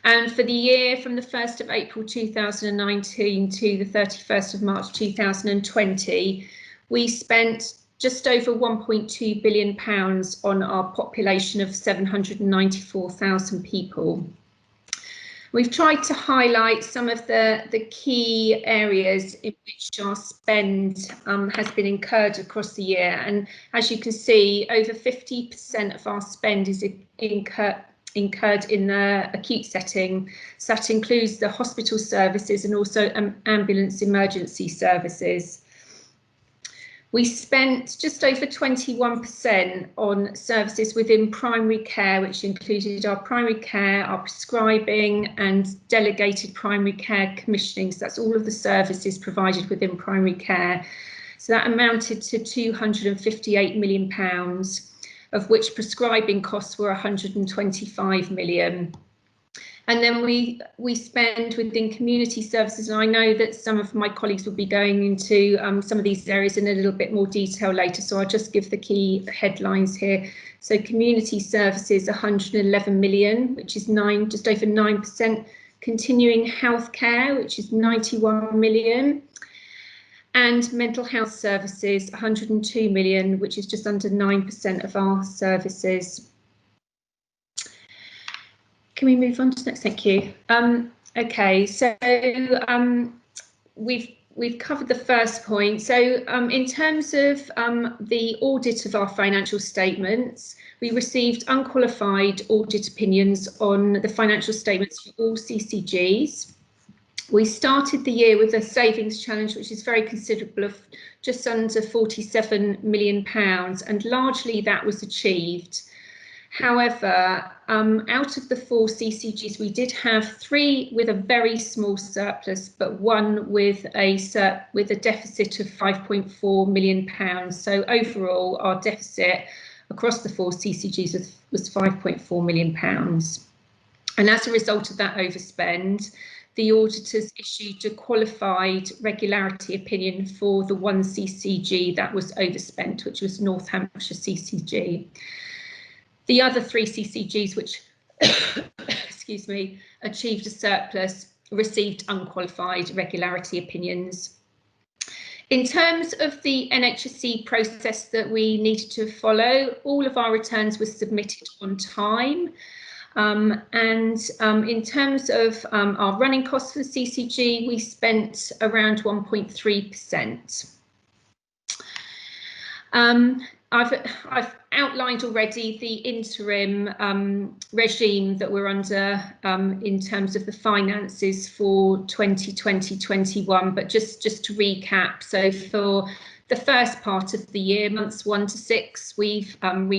Speaker 15: And for the year from the 1st of April 2019 to the 31st of March 2020, we spent just over £1.2 billion on our population of 794,000 people. We've tried to highlight some of the key areas in which our spend has been incurred across the year. And as you can see, over 50% of our spend is incurred in the acute setting. So that includes the hospital services and also ambulance emergency services. We spent just over 21% on services within primary care, which included our primary care, our prescribing and delegated primary care commissioning. So that's all of the services provided within primary care. So that amounted to £258 million, of which prescribing costs were 125 million. And then we spend within community services, and I know that some of my colleagues will be going into some of these areas in a little bit more detail later, so I'll just give the key headlines here. So community services, 111 million, which is just over 9%. Continuing healthcare, which is 91 million. And mental health services, 102 million, which is just under 9% of our services. Can we move on to the next? Thank you. Okay, so we've covered the first point. So in terms of the audit of our financial statements, we received unqualified audit opinions on the financial statements for all CCGs. We started the year with a savings challenge, which is very considerable, of just under £47 million, and largely that was achieved. However, out of the 4 CCGs, we did have 3 with a very small surplus, but 1 with a deficit of £5.4 million. So overall, our deficit across the 4 CCGs was £5.4 million. And as a result of that overspend, the auditors issued a qualified regularity opinion for the 1 CCG that was overspent, which was North Hampshire CCG. The other 3 CCGs which excuse me, achieved a surplus received unqualified regularity opinions. In terms of the NHSC process that we needed to follow, all of our returns were submitted on time. In terms of our running costs for the CCG, we spent around 1.3%. I've outlined already the interim regime that we're under in terms of the finances for 2020-21, but just to recap, so for the first part of the year, months 1 to 6, we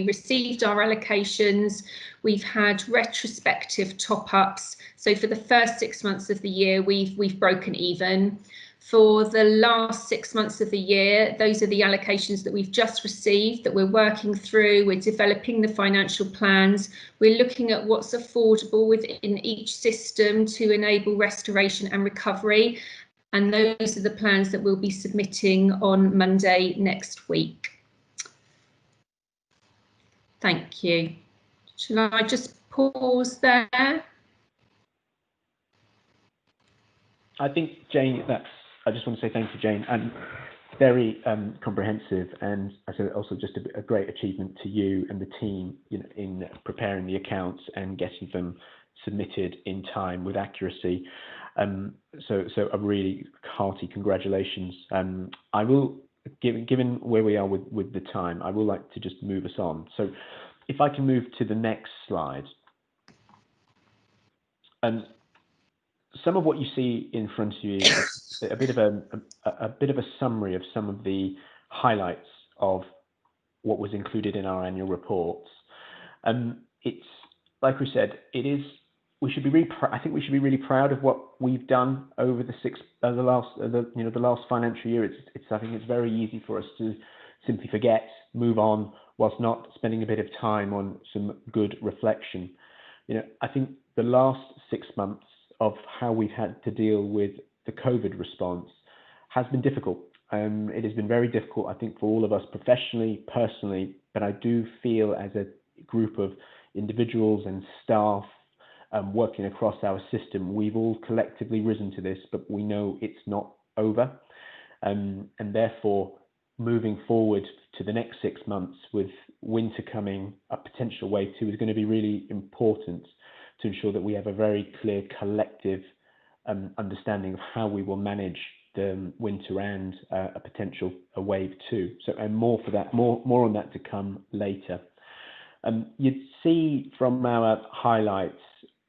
Speaker 15: received our allocations. We've had retrospective top-ups. So for the first 6 months of the year, we've broken even. For the last 6 months of the year, those are the allocations that we've just received that we're working through. We're developing the financial plans. We're looking at what's affordable within each system to enable restoration and recovery. And those are the plans that we'll be submitting on Monday next week. Thank you. Shall I just pause there?
Speaker 9: I think, Jane, I just want to say thank you, Jane, and very comprehensive, and I say also just a great achievement to you and the team in preparing the accounts and getting them submitted in time with accuracy. So a really hearty congratulations. I will, given where we are with the time, I would like to just move us on. So if I can move to the next slide. Some of what you see in front of you is a bit of a summary of some of the highlights of what was included in our annual reports. It's like we said, we should be I think we should be really proud of what we've done over the last financial year. I think it's very easy for us to simply forget, move on, whilst not spending a bit of time on some good reflection. I think the last 6 months of how we've had to deal with the COVID response has been difficult. It has been very difficult, I think, for all of us professionally, personally, but I do feel as a group of individuals and staff working across our system, we've all collectively risen to this, but we know it's not over. And therefore, moving forward to the next 6 months with winter coming, a potential wave 2, is going to be really important to ensure that we have a very clear collective understanding of how we will manage the winter and a potential wave 2. So, and more on that to come later. You'd see from our highlights,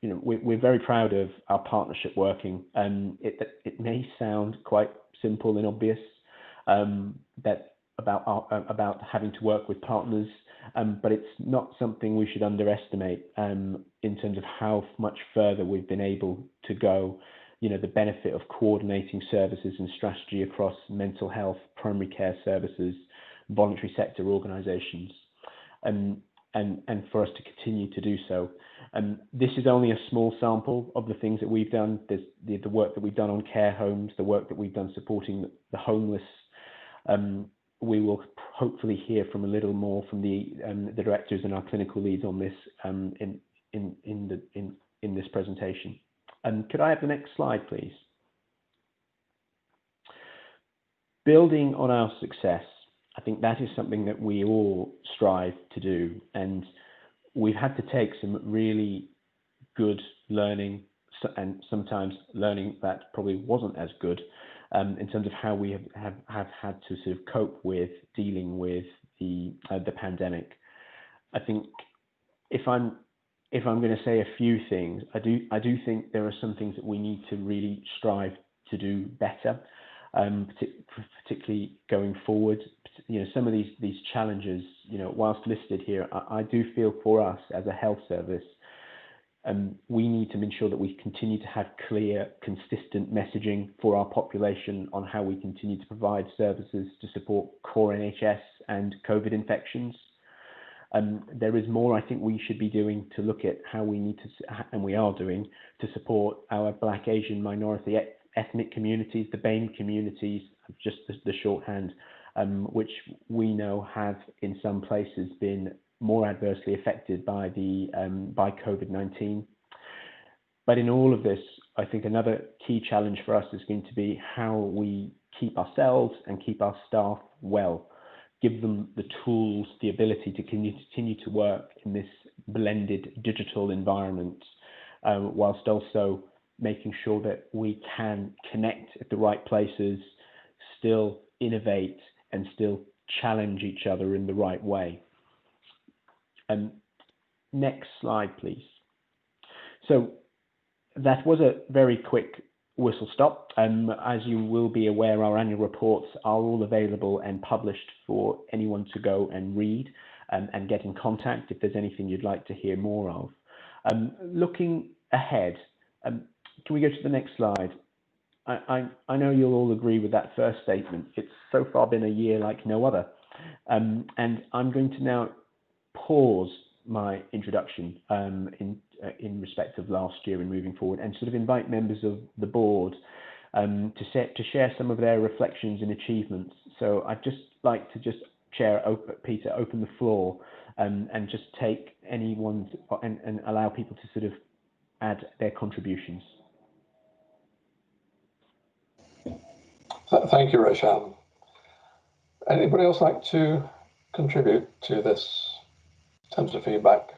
Speaker 9: you know, we're very proud of our partnership working. It may sound quite simple and obvious, that about having to work with partners, but it's not something we should underestimate in terms of how much further we've been able to go. You know, the benefit of coordinating services and strategy across mental health, primary care services, voluntary sector organisations, and for us to continue to do so. This is only a small sample of the things that we've done. There's the work that we've done on care homes, the work that we've done supporting the homeless. We will hopefully hear from a little more from the directors and our clinical leads on this in this presentation. Could I have the next slide, please? Building on our success, I think that is something that we all strive to do, and we've had to take some really good learning and sometimes learning that probably wasn't as good in terms of how we have had to sort of cope with dealing with the pandemic. I think if I'm going to say a few things, I do think there are some things that we need to really strive to do better, particularly going forward. You know, some of these challenges, you know, whilst listed here, I do feel for us as a health service, we need to ensure that we continue to have clear, consistent messaging for our population on how we continue to provide services to support core NHS and COVID infections. There is more I think we should be doing to look at how we need to, and we are doing, to support our Black, Asian, minority ethnic communities, the BAME communities, just the shorthand, which we know have in some places been more adversely affected by by COVID-19. But in all of this, I think another key challenge for us is going to be how we keep ourselves and keep our staff well. Give them the tools, the ability to continue to work in this blended digital environment, whilst also making sure that we can connect at the right places, still innovate and still challenge each other in the right way. Next slide, please. So that was a very quick whistle stop. As you will be aware, our annual reports are all available and published for anyone to go and read and get in contact if there's anything you'd like to hear more of. Looking ahead, can we go to the next slide? I know you'll all agree with that first statement. It's so far been a year like no other. And I'm going to now pause my introduction in respect of last year and moving forward, and sort of invite members of the board to share some of their reflections and achievements. So I'd just like to Peter, open the floor and just take anyone's and allow people to sort of add their contributions.
Speaker 1: Thank you, Roshan. Anybody else like to contribute to this in terms of feedback?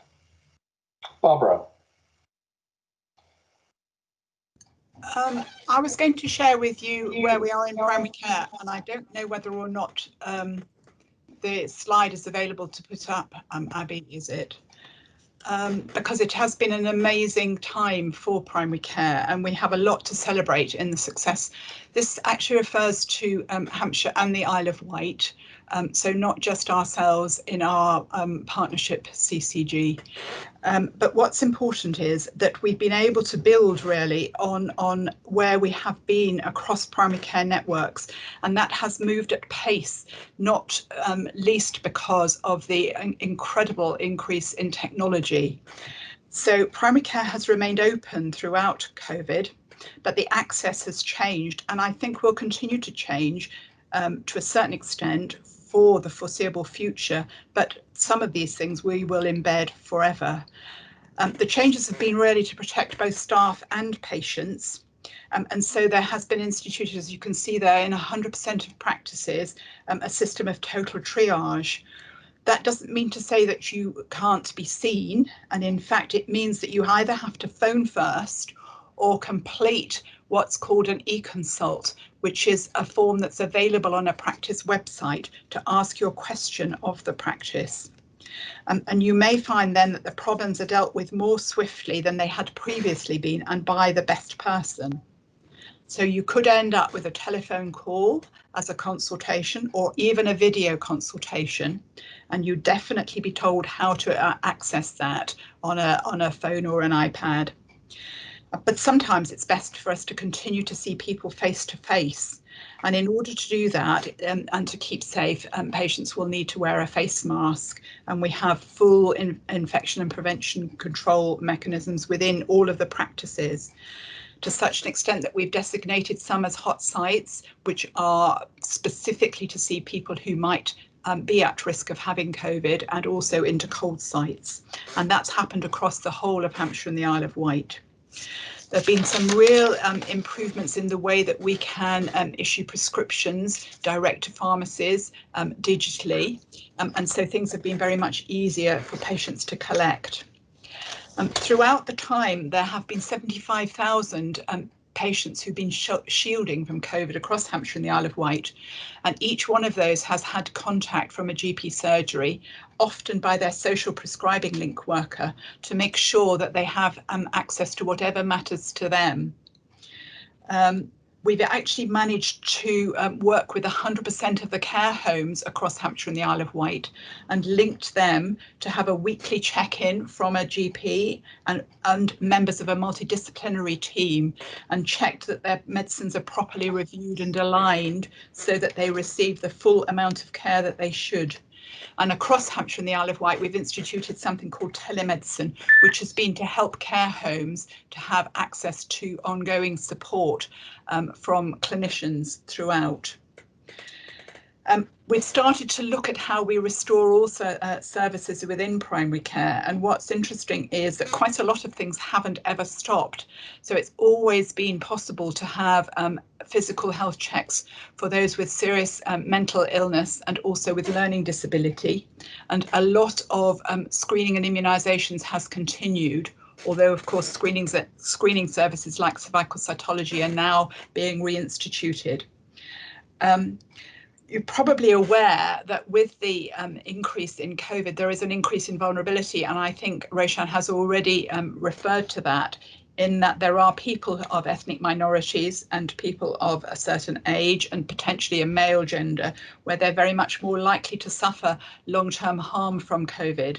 Speaker 1: Barbara.
Speaker 3: I was going to share with you where we are in primary care, and I don't know whether or not the slide is available to put up. Abby, is it? Because it has been an amazing time for primary care, and we have a lot to celebrate in the success. This actually refers to Hampshire and the Isle of Wight, so not just ourselves in our partnership CCG. But what's important is that we've been able to build really on where we have been across primary care networks, and that has moved at pace, not least because of the incredible increase in technology. So primary care has remained open throughout COVID, but the access has changed, and I think will continue to change to a certain extent for the foreseeable future, but some of these things we will embed forever. The changes have been really to protect both staff and patients, and so there has been instituted, as you can see there, in 100% of practices, a system of total triage. That doesn't mean to say that you can't be seen, and in fact it means that you either have to phone first or complete what's called an e-consult, which is a form that's available on a practice website to ask your question of the practice. And you may find then that the problems are dealt with more swiftly than they had previously been and by the best person. So you could end up with a telephone call as a consultation or even a video consultation, and you'd definitely be told how to access that on a phone or an iPad. But sometimes it's best for us to continue to see people face to face. And in order to do that and to keep safe, patients will need to wear a face mask. And we have full infection and prevention control mechanisms within all of the practices, to such an extent that we've designated some as hot sites, which are specifically to see people who might be at risk of having COVID, and also into cold sites. And that's happened across the whole of Hampshire and the Isle of Wight. There have been some real improvements in the way that we can issue prescriptions direct to pharmacies digitally. And so things have been very much easier for patients to collect. Throughout the time, there have been 75,000 patients who've been shielding from COVID across Hampshire and the Isle of Wight. And each one of those has had contact from a GP surgery, often by their social prescribing link worker, to make sure that they have access to whatever matters to them. We've actually managed to work with 100% of the care homes across Hampshire and the Isle of Wight and linked them to have a weekly check-in from a GP and members of a multidisciplinary team, and checked that their medicines are properly reviewed and aligned so that they receive the full amount of care that they should. And across Hampshire and the Isle of Wight, we've instituted something called telemedicine, which has been to help care homes to have access to ongoing support from clinicians throughout. We've started to look at how we restore also services within primary care. And what's interesting is that quite a lot of things haven't ever stopped. So it's always been possible to have physical health checks for those with serious mental illness and also with learning disability. And a lot of screening and immunisations has continued, although of course screening services like cervical cytology are now being reinstituted. You're probably aware that with the increase in COVID, there is an increase in vulnerability, and I think Roshan has already referred to that, in that there are people of ethnic minorities and people of a certain age and potentially a male gender, where they're very much more likely to suffer long-term harm from COVID.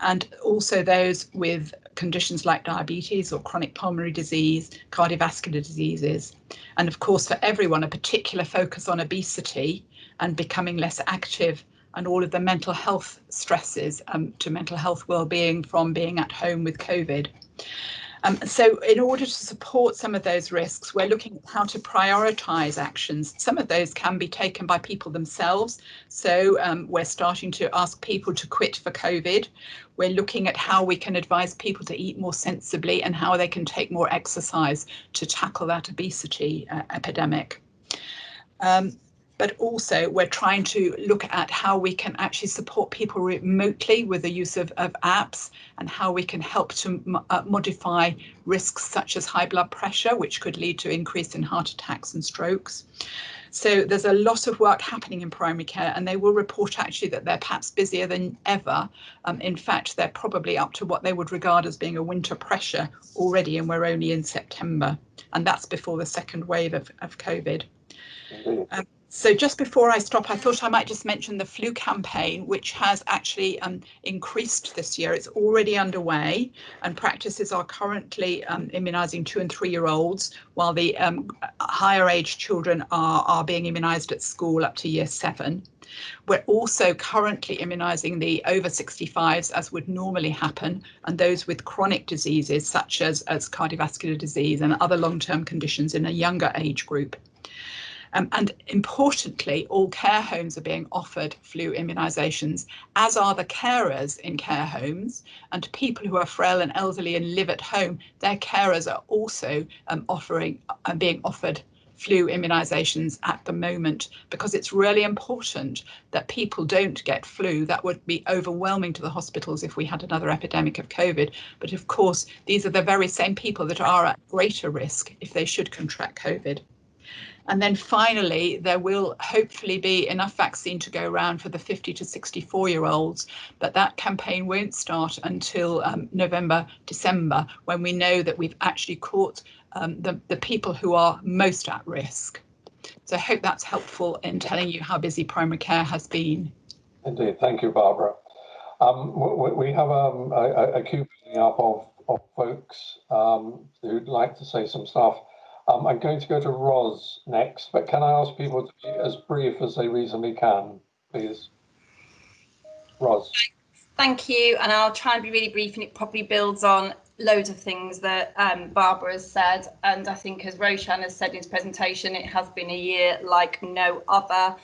Speaker 3: And also those with conditions like diabetes or chronic pulmonary disease, cardiovascular diseases. And of course, for everyone, a particular focus on obesity and becoming less active, and all of the mental health stresses to mental health well-being from being at home with COVID. So in order to support some of those risks, we're looking at how to prioritise actions. Some of those can be taken by people themselves. So we're starting to ask people to quit for COVID. We're looking at how we can advise people to eat more sensibly and how they can take more exercise to tackle that obesity epidemic. But also we're trying to look at how we can actually support people remotely with the use of apps, and how we can help to modify risks such as high blood pressure, which could lead to increase in heart attacks and strokes. So there's a lot of work happening in primary care, and they will report actually that they're perhaps busier than ever. In fact, they're probably up to what they would regard as being a winter pressure already, and we're only in September, and that's before the second wave of COVID. So just before I stop, I thought I might just mention the flu campaign, which has actually increased this year. It's already underway, and practices are currently immunising 2- and 3-year-olds, while the higher age children are being immunised at school up to year 7. We're also currently immunising the over 65s, as would normally happen, and those with chronic diseases such as cardiovascular disease and other long-term conditions in a younger age group. And importantly, all care homes are being offered flu immunisations, as are the carers in care homes, and people who are frail and elderly and live at home, their carers are also being offered flu immunisations at the moment, because it's really important that people don't get flu. That would be overwhelming to the hospitals if we had another epidemic of COVID. But of course, these are the very same people that are at greater risk if they should contract COVID. And then finally, there will hopefully be enough vaccine to go around for the 50 to 64-year-olds, but that campaign won't start until November, December, when we know that we've actually caught the people who are most at risk. So I hope that's helpful in telling you how busy primary care has been.
Speaker 1: Indeed, thank you, Barbara. We have a queue building up of folks who'd like to say some stuff. I'm going to go to Ros next, but can I ask people to be as brief as they reasonably can, please? Ros.
Speaker 17: Thank you, and I'll try and be really brief, and it probably builds on loads of things that Barbara has said, and I think as Roshan has said in his presentation, it has been a year like no other.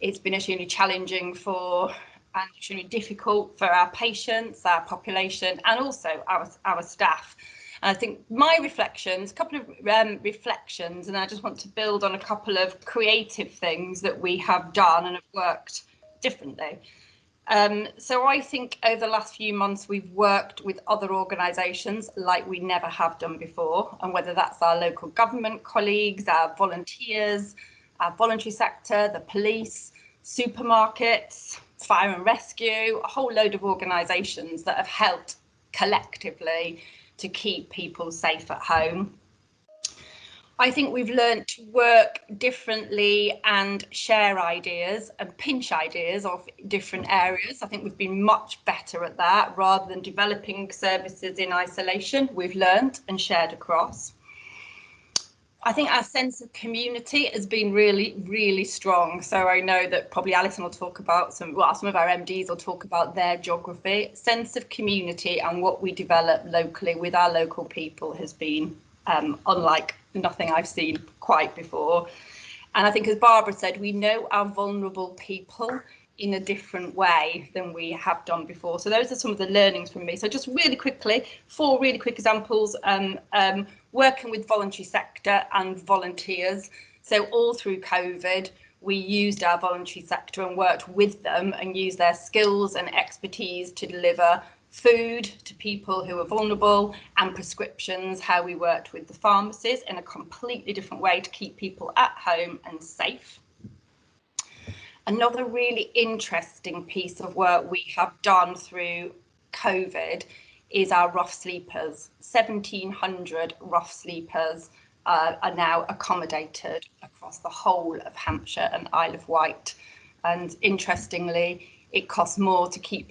Speaker 17: It's been extremely challenging and extremely difficult for our patients, our population, and also our staff. And I think my reflections, a couple of reflections, and I just want to build on a couple of creative things that we have done and have worked differently. So I think over the last few months, we've worked with other organisations like we never have done before, and whether that's our local government colleagues, our volunteers, our voluntary sector, the police, supermarkets, fire and rescue, a whole load of organisations that have helped collectively to keep people safe at home. I think we've learned to work differently and share ideas and pinch ideas of different areas. I think we've been much better at that. Rather than developing services in isolation, we've learned and shared across. I think our sense of community has been really, really strong. So I know that probably Alison will talk about some of our MDs will talk about their geography. Sense of community and what we develop locally with our local people has been unlike nothing I've seen quite before. And I think, as Barbara said, we know our vulnerable people in a different way than we have done before. So those are some of the learnings from me. So just really quickly, 4 really quick examples. Working with voluntary sector and volunteers. So all through COVID, we used our voluntary sector and worked with them and used their skills and expertise to deliver food to people who are vulnerable and prescriptions, how we worked with the pharmacies in a completely different way to keep people at home and safe. Another really interesting piece of work we have done through COVID is our rough sleepers. 1,700 rough sleepers are now accommodated across the whole of Hampshire and Isle of Wight. And interestingly, it costs more to keep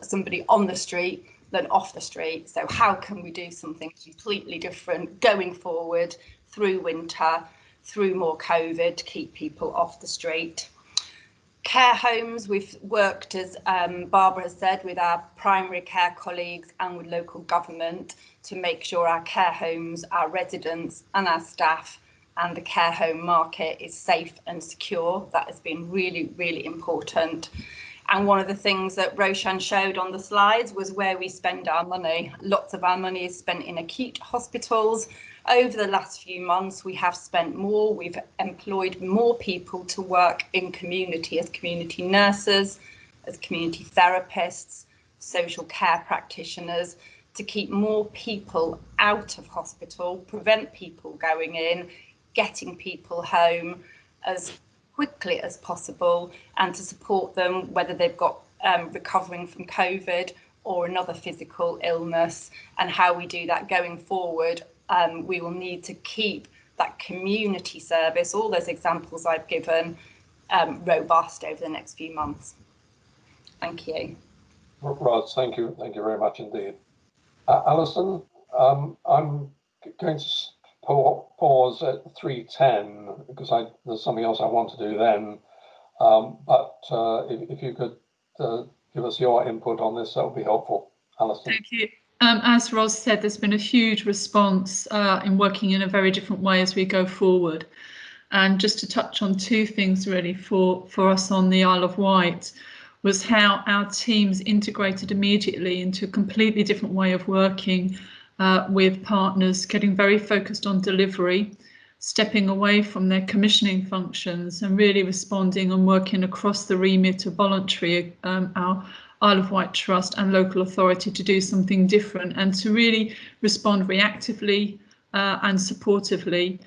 Speaker 17: somebody on the street than off the street. So how can we do something completely different going forward through winter, through more COVID, to keep people off the street? Care homes, we've worked, as Barbara has said, with our primary care colleagues and with local government to make sure our care homes, our residents and our staff and the care home market is safe and secure. That has been really, really important. And one of the things that Roshan showed on the slides was where we spend our money. Lots of our money is spent in acute hospitals. Over the last few months, we have spent more. We've employed more people to work in community as community nurses, as community therapists, social care practitioners, to keep more people out of hospital, prevent people going in, getting people home as quickly as possible, and to support them whether they've got recovering from COVID or another physical illness. And how we do that going forward, we will need to keep that community service, all those examples I've given, robust over the next few months. Thank you.
Speaker 1: Ros, thank you very much indeed. Alison, I'm going to pause at 3:10 because there's something else I want to do then. But if you could give us your input on this, that would be helpful. Alison.
Speaker 12: Thank you. As Ros said, there's been a huge response in working in a very different way as we go forward. And just to touch on 2 things really for us on the Isle of Wight was how our teams integrated immediately into a completely different way of working with partners, getting very focused on delivery, stepping away from their commissioning functions and really responding and working across the remit of voluntary, our Isle of Wight Trust and local authority to do something different and to really respond reactively and supportively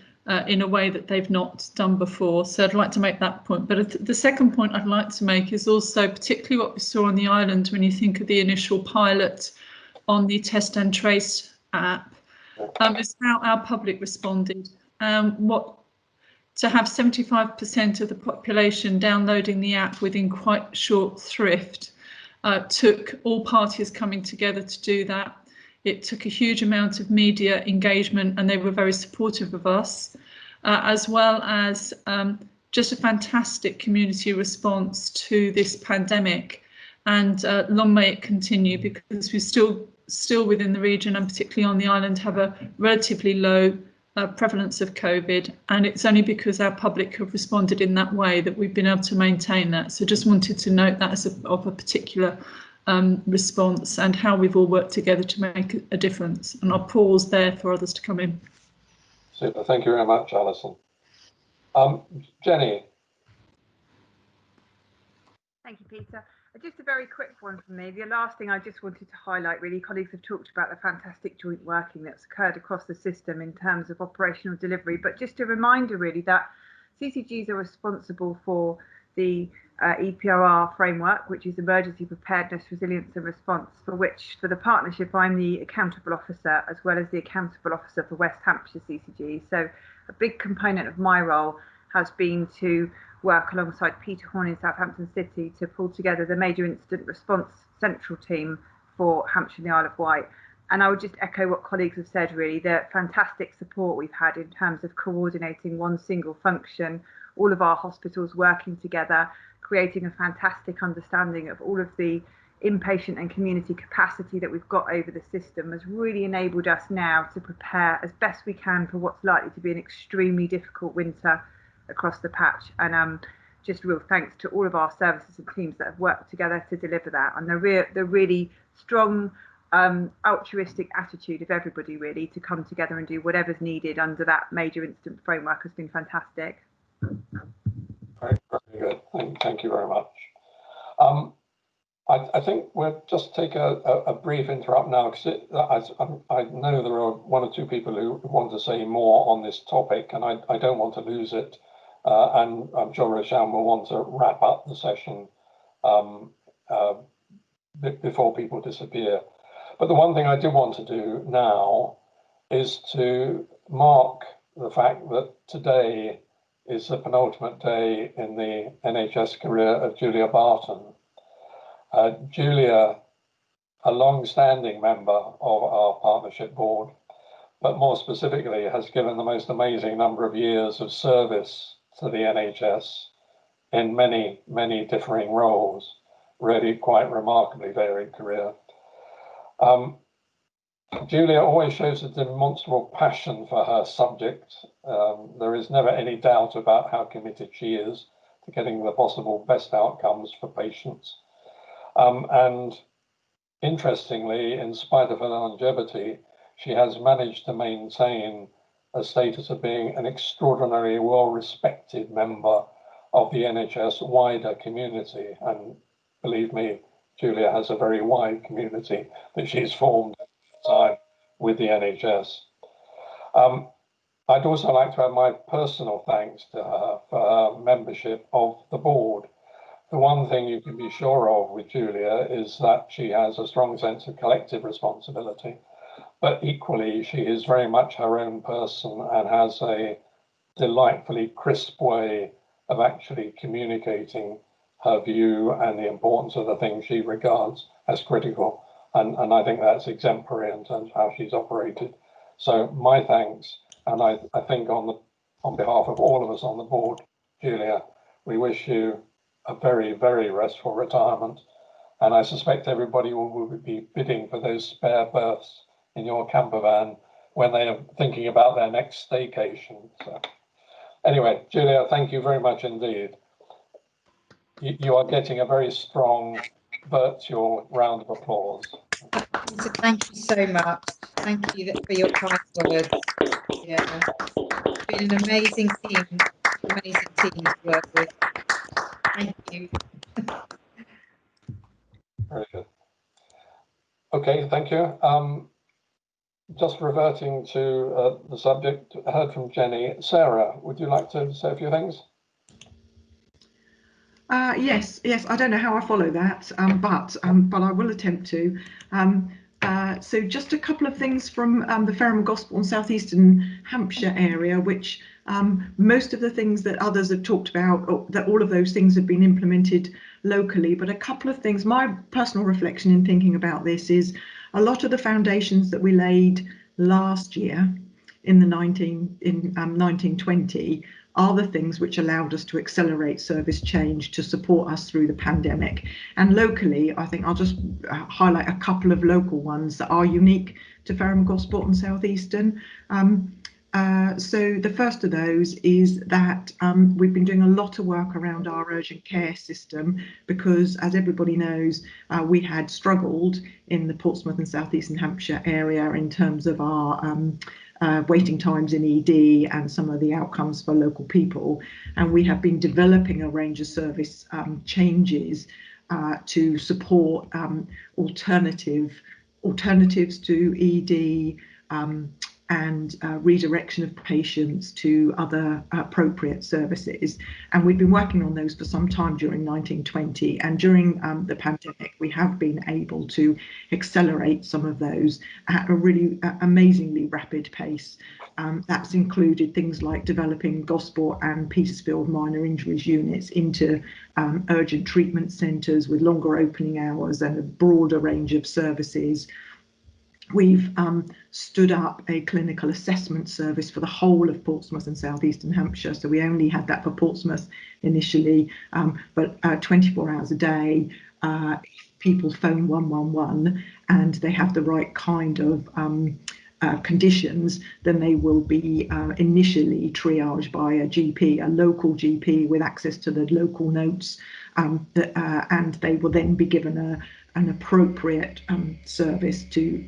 Speaker 12: in a way that they've not done before. So I'd like to make that point. But the second point I'd like to make is also particularly what we saw on the island when you think of the initial pilot on the Test and Trace app, is how our public responded. To have 75% of the population downloading the app within quite short thrift took all parties coming together to do that. It took a huge amount of media engagement and they were very supportive of us, as well as just a fantastic community response to this pandemic. And long may it continue, because we're still within the region and particularly on the island have a relatively low prevalence of COVID, and it's only because our public have responded in that way that we've been able to maintain that. So just wanted to note that as of a particular response and how we've all worked together to make a difference. And I'll pause there for others to come in.
Speaker 1: Super, thank you very much, Alison. Jenny.
Speaker 19: Thank you, Peter. Just a very quick one from me. The last thing I just wanted to highlight, really, colleagues have talked about the fantastic joint working that's occurred across the system in terms of operational delivery, but just a reminder really that CCGs are responsible for the EPRR framework, which is Emergency Preparedness, Resilience and Response, for which, for the partnership, I'm the accountable officer as well as the accountable officer for West Hampshire CCG. So a big component of my role has been to work alongside Peter Horn in Southampton City to pull together the major incident response central team for Hampshire and the Isle of Wight. And I would just echo what colleagues have said, really, the fantastic support we've had in terms of coordinating one single function, all of our hospitals working together, creating a fantastic understanding of all of the inpatient and community capacity that we've got over the system has really enabled us now to prepare as best we can for what's likely to be an extremely difficult winter across the patch. And just real thanks to all of our services and teams that have worked together to deliver that, and the really strong altruistic attitude of everybody really to come together and do whatever's needed under that major incident framework has been fantastic.
Speaker 1: Very, very good. Thank you very much. I think we'll just take a brief interrupt now, because I know there are one or two people who want to say more on this topic, and I don't want to lose it. And I'm sure Roshan will want to wrap up the session before people disappear. But the one thing I do want to do now is to mark the fact that today is the penultimate day in the NHS career of Julia Barton. Julia, a long-standing member of our partnership board, but more specifically has given the most amazing number of years of service to the NHS in many, many differing roles, really quite remarkably varied career. Julia always shows a demonstrable passion for her subject. There is never any doubt about how committed she is to getting the possible best outcomes for patients. And interestingly, in spite of her longevity, she has managed to maintain a status of being an extraordinarily well-respected member of the NHS wider community. And believe me, Julia has a very wide community that she's formed time with the NHS. I'd also like to add my personal thanks to her for her membership of the board. The one thing you can be sure of with Julia is that she has a strong sense of collective responsibility, but equally she is very much her own person and has a delightfully crisp way of actually communicating her view and the importance of the things she regards as critical. And I think that's exemplary in terms of how she's operated. So my thanks, and I think on behalf of all of us on the board, Julia, we wish you a very, very restful retirement. And I suspect everybody will be bidding for those spare berths in your camper van when they are thinking about their next staycation. So anyway, Julia, thank you very much indeed. You are getting a very strong virtual round of applause.
Speaker 13: So thank you so much. Thank you for your kind words. Yeah.
Speaker 14: been an amazing team to work with. Thank you.
Speaker 1: Very good. Okay, thank you. Just reverting to the subject, I heard from Jenny. Sarah, would you like to say a few things?
Speaker 11: Yes, I don't know how I follow that, but I will attempt to. So just a couple of things from the Fareham and Gosport and South Eastern Hampshire area, which most of the things that others have talked about, that all of those things have been implemented locally. But a couple of things, my personal reflection in thinking about this is a lot of the foundations that we laid last year in 1920 are the things which allowed us to accelerate service change to support us through the pandemic. And locally, I think I'll just highlight a couple of local ones that are unique to Fareham, Gosport and South Eastern. So the first of those is that we've been doing a lot of work around our urgent care system because, as everybody knows, we had struggled in the Portsmouth and South Eastern Hampshire area in terms of our waiting times in ED and some of the outcomes for local people. And we have been developing a range of service changes to support alternatives to ED and redirection of patients to other appropriate services. And we've been working on those for some time during 1920. And during the pandemic, we have been able to accelerate some of those at a really amazingly rapid pace. That's included things like developing Gosport and Petersfield minor injuries units into urgent treatment centres with longer opening hours and a broader range of services. We've stood up a clinical assessment service for the whole of Portsmouth and South Eastern Hampshire. So we only had that for Portsmouth initially, but 24 hours a day, if people phone 111 and they have the right kind of conditions, then they will be initially triaged by a GP, a local GP with access to the local notes, and they will then be given an appropriate service to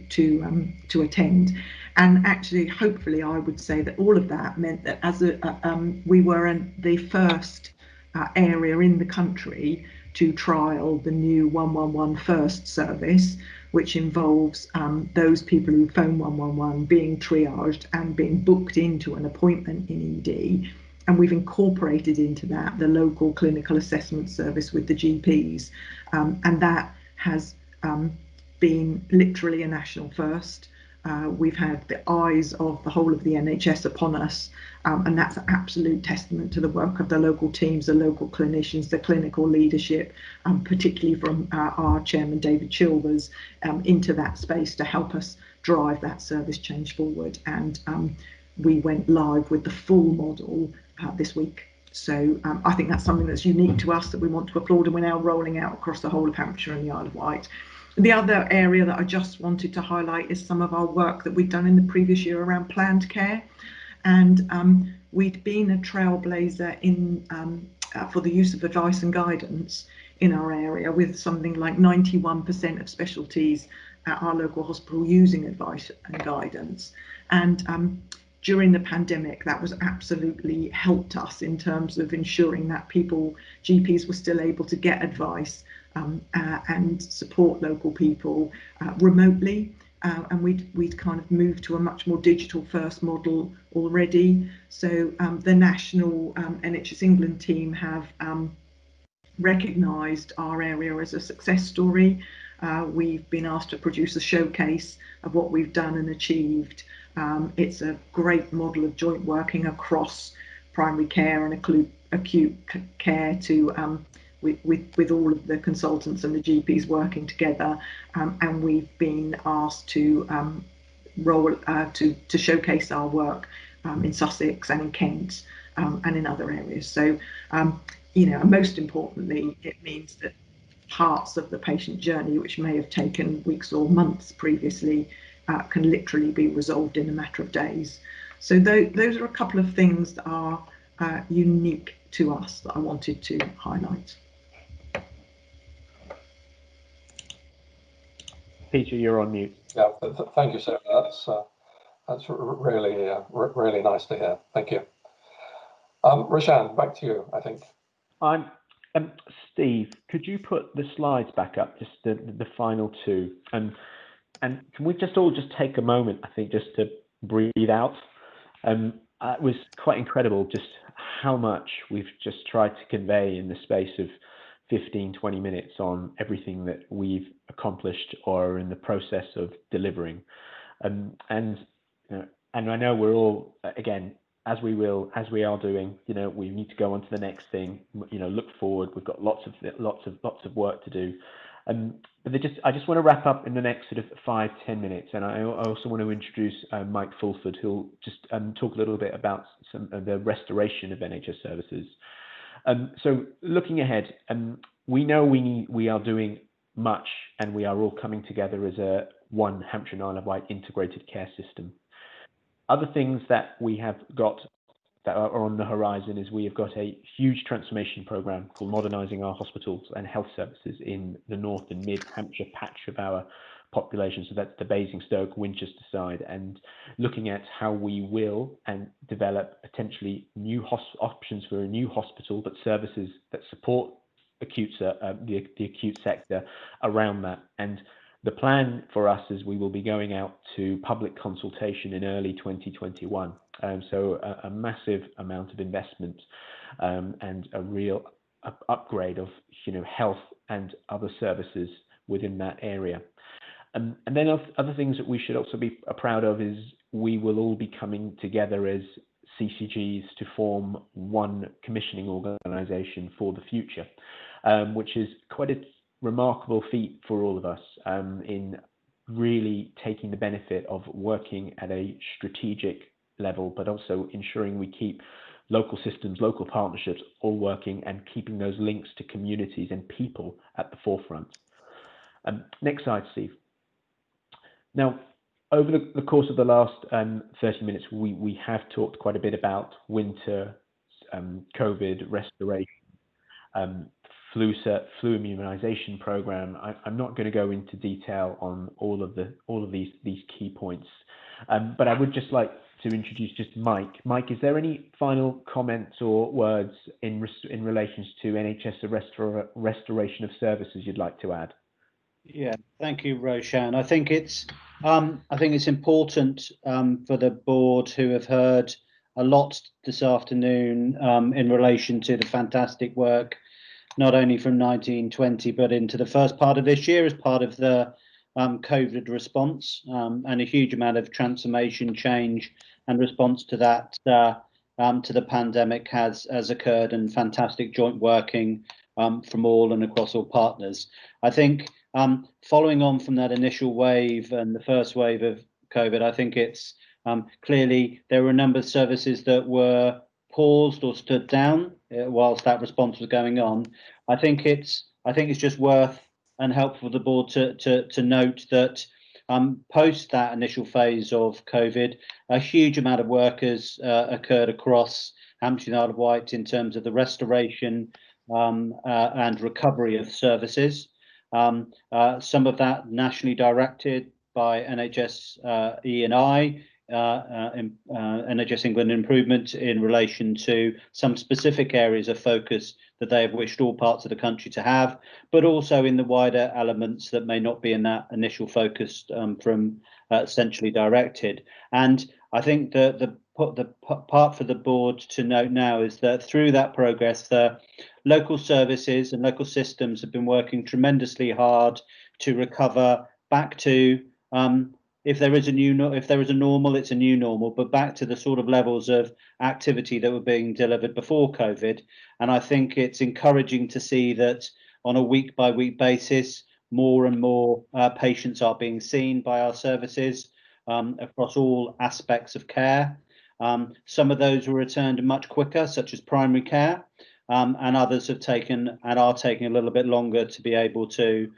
Speaker 11: attend. And actually, hopefully, I would say that all of that meant that as we were the first area in the country to trial the new 111 First service, which involves those people who phone 111 being triaged and being booked into an appointment in ED. And we've incorporated into that the local clinical assessment service with the GPs. And that has been literally a national first. We've had the eyes of the whole of the NHS upon us, and that's an absolute testament to the work of the local teams, the local clinicians, the clinical leadership, particularly from our chairman, David Chilvers, into that space to help us drive that service change forward. And we went live with the full model this week. So I think that's something that's unique to us that we want to applaud, and we're now rolling out across the whole of Hampshire and the Isle of Wight. The other area that I just wanted to highlight is some of our work that we've done in the previous year around planned care. And we'd been a trailblazer in for the use of advice and guidance in our area, with something like 91% of specialties at our local hospital using advice and guidance. And during the pandemic, that was absolutely helped us in terms of ensuring that GPs were still able to get advice and support local people remotely. And we'd kind of moved to a much more digital first model already. So the national NHS England team have recognised our area as a success story. We've been asked to produce a showcase of what we've done and achieved. It's a great model of joint working across primary care and acute care to with all of the consultants and the GPs working together, and we've been asked to to showcase our work in Sussex and in Kent and in other areas. So you know, most importantly, it means that parts of the patient journey which may have taken weeks or months previously can literally be resolved in a matter of days. So those are a couple of things that are unique to us that I wanted to highlight.
Speaker 9: Peter, you're on mute.
Speaker 1: Yeah, thank you, sir. That's really really nice to hear. Thank you. Roshan, back to you, I think.
Speaker 9: Steve, could you put the slides back up, just the final two? And can we just all take a moment, I think, just to breathe out? It was quite incredible just how much we've just tried to convey in the space of 15, 20 minutes on everything that we've accomplished or are in the process of delivering. And I know we're all, again, as we are doing, we need to go on to the next thing, look forward. We've got lots of work to do. But I just want to wrap up in the next sort of 5-10 minutes, and I also want to introduce Mike Fulford, who'll just talk a little bit about some of the restoration of NHS services. So looking ahead, we know we are doing much, and we are all coming together as a one Hampshire and Isle of Wight integrated care system. Other things that we have got that are on the horizon is we have got a huge transformation programme called Modernising Our Hospitals and Health Services in the North and Mid Hampshire patch of our population. So that's the Basingstoke, Winchester side, and looking at how we will and develop potentially new options for a new hospital, but services that support the acute sector around that. And the plan for us is we will be going out to public consultation in early 2021. So a massive amount of investment and a real upgrade of health and other services within that area. And then other things that we should also be proud of is we will all be coming together as CCGs to form one commissioning organisation for the future, which is quite a remarkable feat for all of us in really taking the benefit of working at a strategic level, but also ensuring we keep local systems, local partnerships all working and keeping those links to communities and people at the forefront. Next slide, Steve. Now, over the course of the last 30 minutes, we have talked quite a bit about winter, COVID, restoration, flu immunisation programme. I'm not going to go into detail on all of these key points, but I would just like to introduce just Mike. Mike, is there any final comments or words in relation to NHS restoration of services you'd like to add?
Speaker 18: Yeah, thank you, Roshan. I think it's important for the board who have heard a lot this afternoon in relation to the fantastic work, not only from 1920 but into the first part of this year as part of the COVID response, and a huge amount of transformation, change, and response to that to the pandemic has occurred, and fantastic joint working from all and across all partners. I think following on from that initial wave and the first wave of COVID, I think it's clearly there were a number of services that were paused or stood down whilst that response was going on. I think it's just worth and helpful for the board to note that post that initial phase of COVID, a huge amount of work has occurred across Hampshire and Isle of Wight in terms of the restoration and recovery of services. Some of that nationally directed by NHS E&I, NHS England Improvement, in relation to some specific areas of focus that they have wished all parts of the country to have, but also in the wider elements that may not be in that initial focus from centrally directed. And I think the part for the board to note now is that through that progress, the local services and local systems have been working tremendously hard to recover back to if there is a normal, it's a new normal, but back to the sort of levels of activity that were being delivered before COVID. And I think it's encouraging to see that on a week-by-week basis, more and more patients are being seen by our services across all aspects of care. Some of those were returned much quicker, such as primary care, and others have taken and are taking a little bit longer to be able to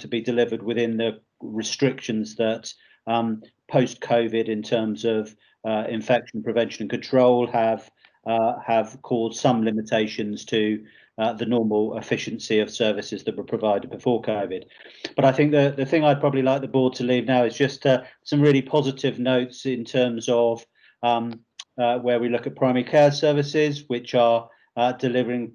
Speaker 18: be delivered within the restrictions that post-COVID in terms of infection prevention and control have caused some limitations to the normal efficiency of services that were provided before COVID. But I think the thing I'd probably like the board to leave now is just some really positive notes in terms of where we look at primary care services, which are delivering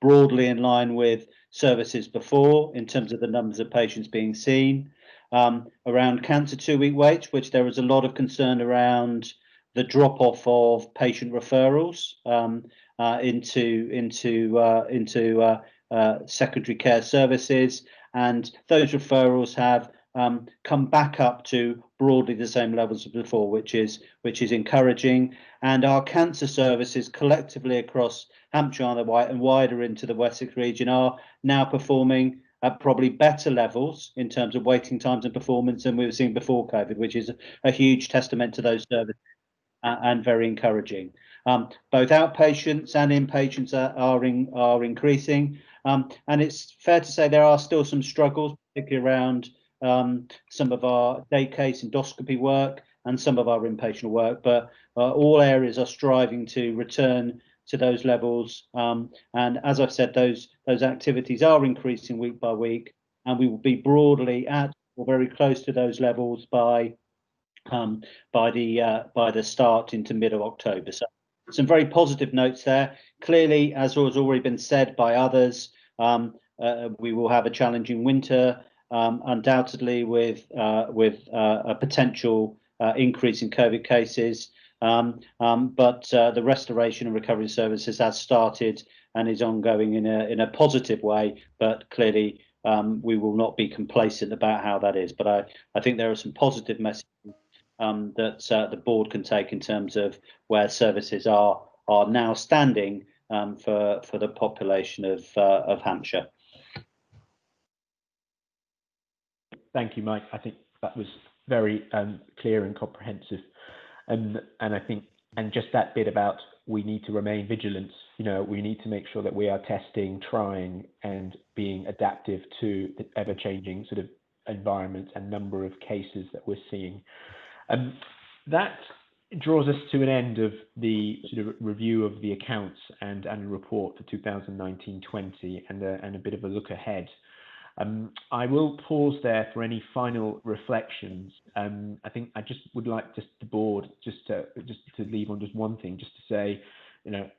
Speaker 18: broadly in line with services before in terms of the numbers of patients being seen. Around cancer 2-week waits, which there was a lot of concern around the drop off of patient referrals into secondary care services, and those referrals have come back up to broadly the same levels as before, which is encouraging. And our cancer services collectively across Hampshire, Isle of Wight and wider into the Wessex region are now performing at probably better levels in terms of waiting times and performance than we were seeing before COVID, which is a huge testament to those services and very encouraging. Both outpatients and inpatients are increasing, and it's fair to say there are still some struggles, particularly around some of our day case endoscopy work and some of our inpatient work, but all areas are striving to return to those levels. And as I've said, those activities are increasing week by week, and we will be broadly at or very close to those levels by the start into mid of October. So some very positive notes there. Clearly, as has already been said by others, we will have a challenging winter, undoubtedly with a potential increase in COVID cases. But the restoration and recovery services has started and is ongoing in a positive way. But clearly, we will not be complacent about how that is. But I think there are some positive messages that the board can take in terms of where services are now standing for the population of Hampshire.
Speaker 9: Thank you, Mike. I think that was very clear and comprehensive. And I think, and just that bit about we need to remain vigilant. You know, we need to make sure that we are testing, trying, and being adaptive to the ever-changing sort of environment and number of cases that we're seeing. That draws us to an end of the sort of review of the accounts and annual report for 2019-20 and a bit of a look ahead. I will pause there for any final reflections. I think I just would like the board just to leave on just one thing, just to say, you know,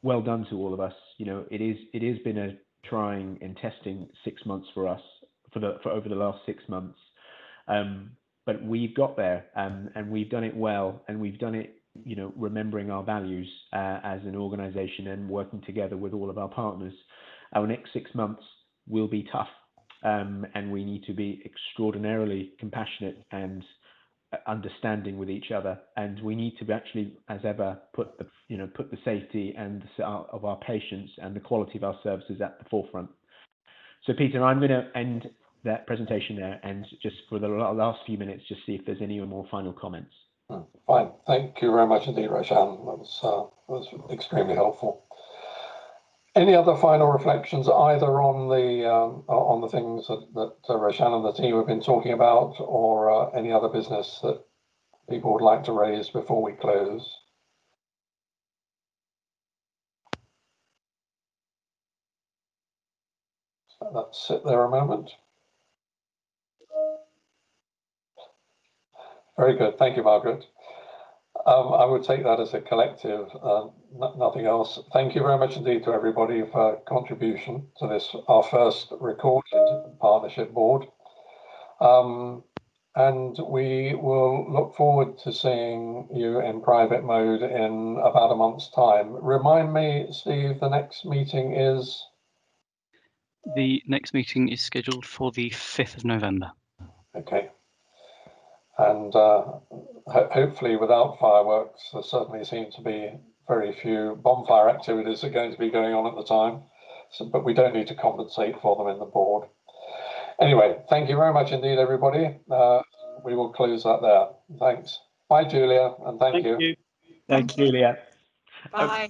Speaker 9: well done to all of us. You know, it has been a trying and testing 6 months for us for over the last 6 months. But we've got there, and we've done it well, and we've done it, you know, remembering our values as an organisation and working together with all of our partners. Our next 6 months will be tough, and we need to be extraordinarily compassionate and understanding with each other, and we need to actually, as ever, put the safety and of our patients and the quality of our services at the forefront. So, Peter, I'm going to end that presentation there, and just for the last few minutes, just see if there's any more final comments.
Speaker 1: Fine. Thank you very much indeed, Roshan. That was extremely helpful. Any other final reflections, either on the things that Roshan and the team have been talking about, or any other business that people would like to raise before we close? So let's sit there a moment. Very good. Thank you, Margaret. I would take that as a collective, nothing else. Thank you very much indeed to everybody for contribution to this, our first recorded partnership board. And we will look forward to seeing you in private mode in about a month's time. Remind me, Steve, the next meeting is?
Speaker 20: The next meeting is scheduled for the 5th of November.
Speaker 1: Okay. And hopefully without fireworks. There certainly seem to be very few bonfire activities are going to be going on at the time, but we don't need to compensate for them in the board. Anyway, thank you very much indeed, everybody. We will close that there. Thanks. Bye, Julia, and thank you.
Speaker 9: Thank you, Julia.
Speaker 3: Bye.